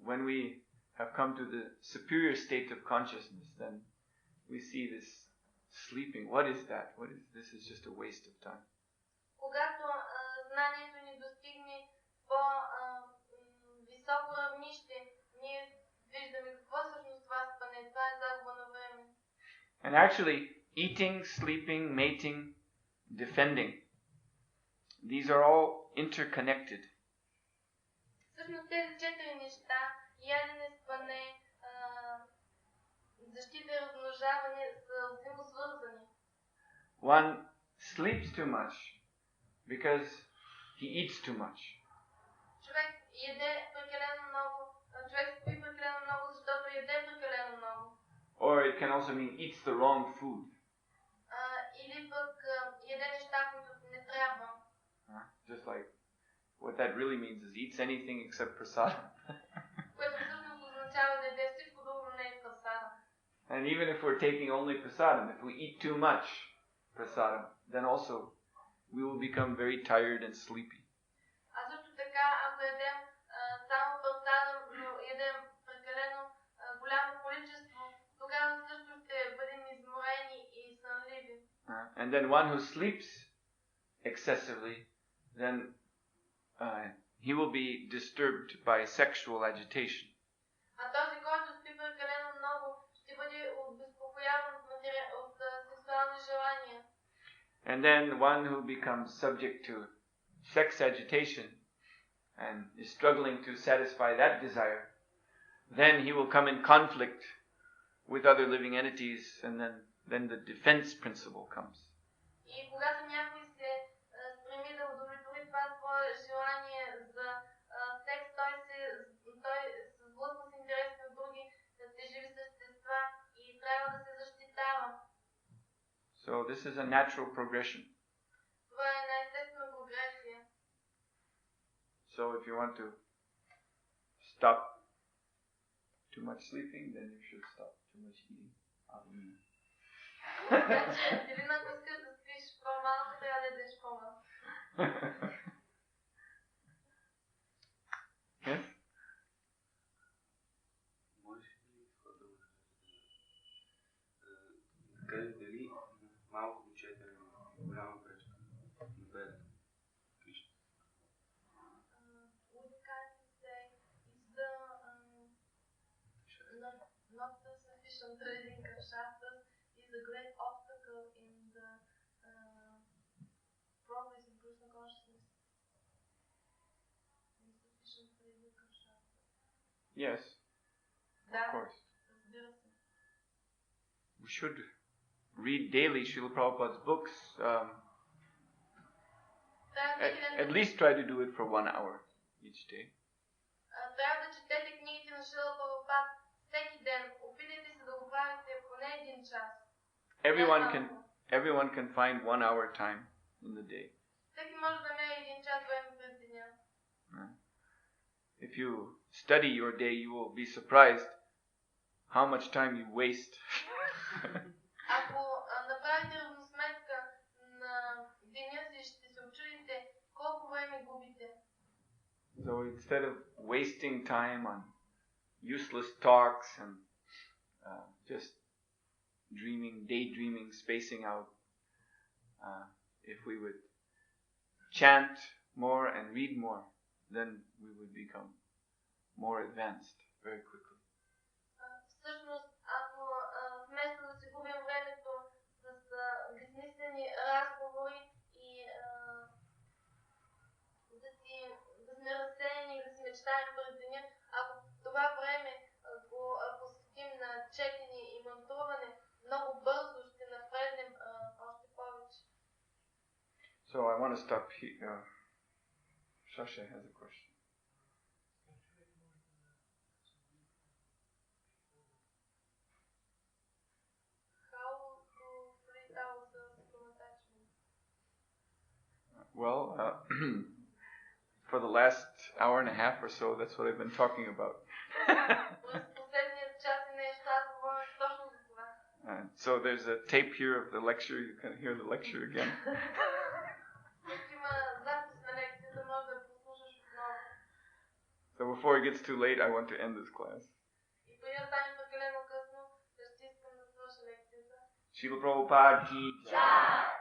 when we have come to the superior state of consciousness, then we see this sleeping. What is that? This is just a waste of time. Когато знанието ни достигне по-високо равнище, ние виждаме какво всъщност това спане. Това е загуба на време. And actually, eating, sleeping, mating, defending, these are all interconnected. Всъщност тези четири неща, ядене, спане, защита и размножаване, са взаимосвързани. One sleeps too much because he eats too much. Човек яде прекалено много, човек спи прекалено много, защото яде прекалено много. Or it can also mean eats the wrong food. Или пък яде неща, които не трябва. Just like what that really means is eats anything except prasada. Което всъщност означава да яде всичко друго, не е прасада. And even if we're taking only prasadam, if we eat too much prasadam, then also we will become very tired and sleepy. А също така, ако ядем само прасада, но ядем прекалено голямо количество, тогава също ще бъдем изморени и сънливи. And then one who sleeps excessively, then he will be disturbed by sexual agitation. А този, който спи прекалено много, ще бъде обезпокояван от сексуални желания. And then one who becomes subject to sex agitation and is struggling to satisfy that desire, then he will come in conflict with other living entities, and then the defense principle comes. И когато някой се стреми да удовлетвори това свое желание за секс, той се сблъсква с интереси на други теживи същества и трябва да се защитава. So this is a natural progression. Това е една естествена прогресия. So if you want to stop too much sleeping, then you should stop too much eating. Значи, или ако искаш да спиш по-малко, трябва да ядеш по-малко. Yes? Можеш ли да кажеш дали малко четене е голяма пречка на бедата? Would you kindly say, is the not the sufficient reading of Shastras is a great obstacle in the progress in Krishna consciousness? Insufficient reading of Shastras. Yes, Да, of course. разбира се. We should read daily Srila Prabhupada's books. At least try to do it for 1 hour each day. Трябва да четете книгите на Шрила Прабхупад всеки ден. Опитайте се да го правите поне 1 час. Everyone can find 1 hour time in the day. Всеки може да намери 1 час време през деня. If you study your day, you will be surprised how much time you waste. Ако направите равносметка на деня си, ще се очудите колко време губите. So instead of wasting time on useless talks and just daydreaming, spacing out, if we would chant more and read more, then we would become more advanced very quickly. Всъщност, ако вместо да си губим времето с безмислени разговори и да сме разсеяни, да си мечтаем през деня, ако това време го посветим на четене и мантруване, много бързо ще напреднем още повече. So I want to stop here. Shasha has a question. How to free ourselves from attachment? Well, for the last hour and a half or so, that's what I've been talking about. So there's a tape here of the lecture. You can hear the lecture again. So before it gets too late, I want to end this class. Srila Prabhupada ki jai.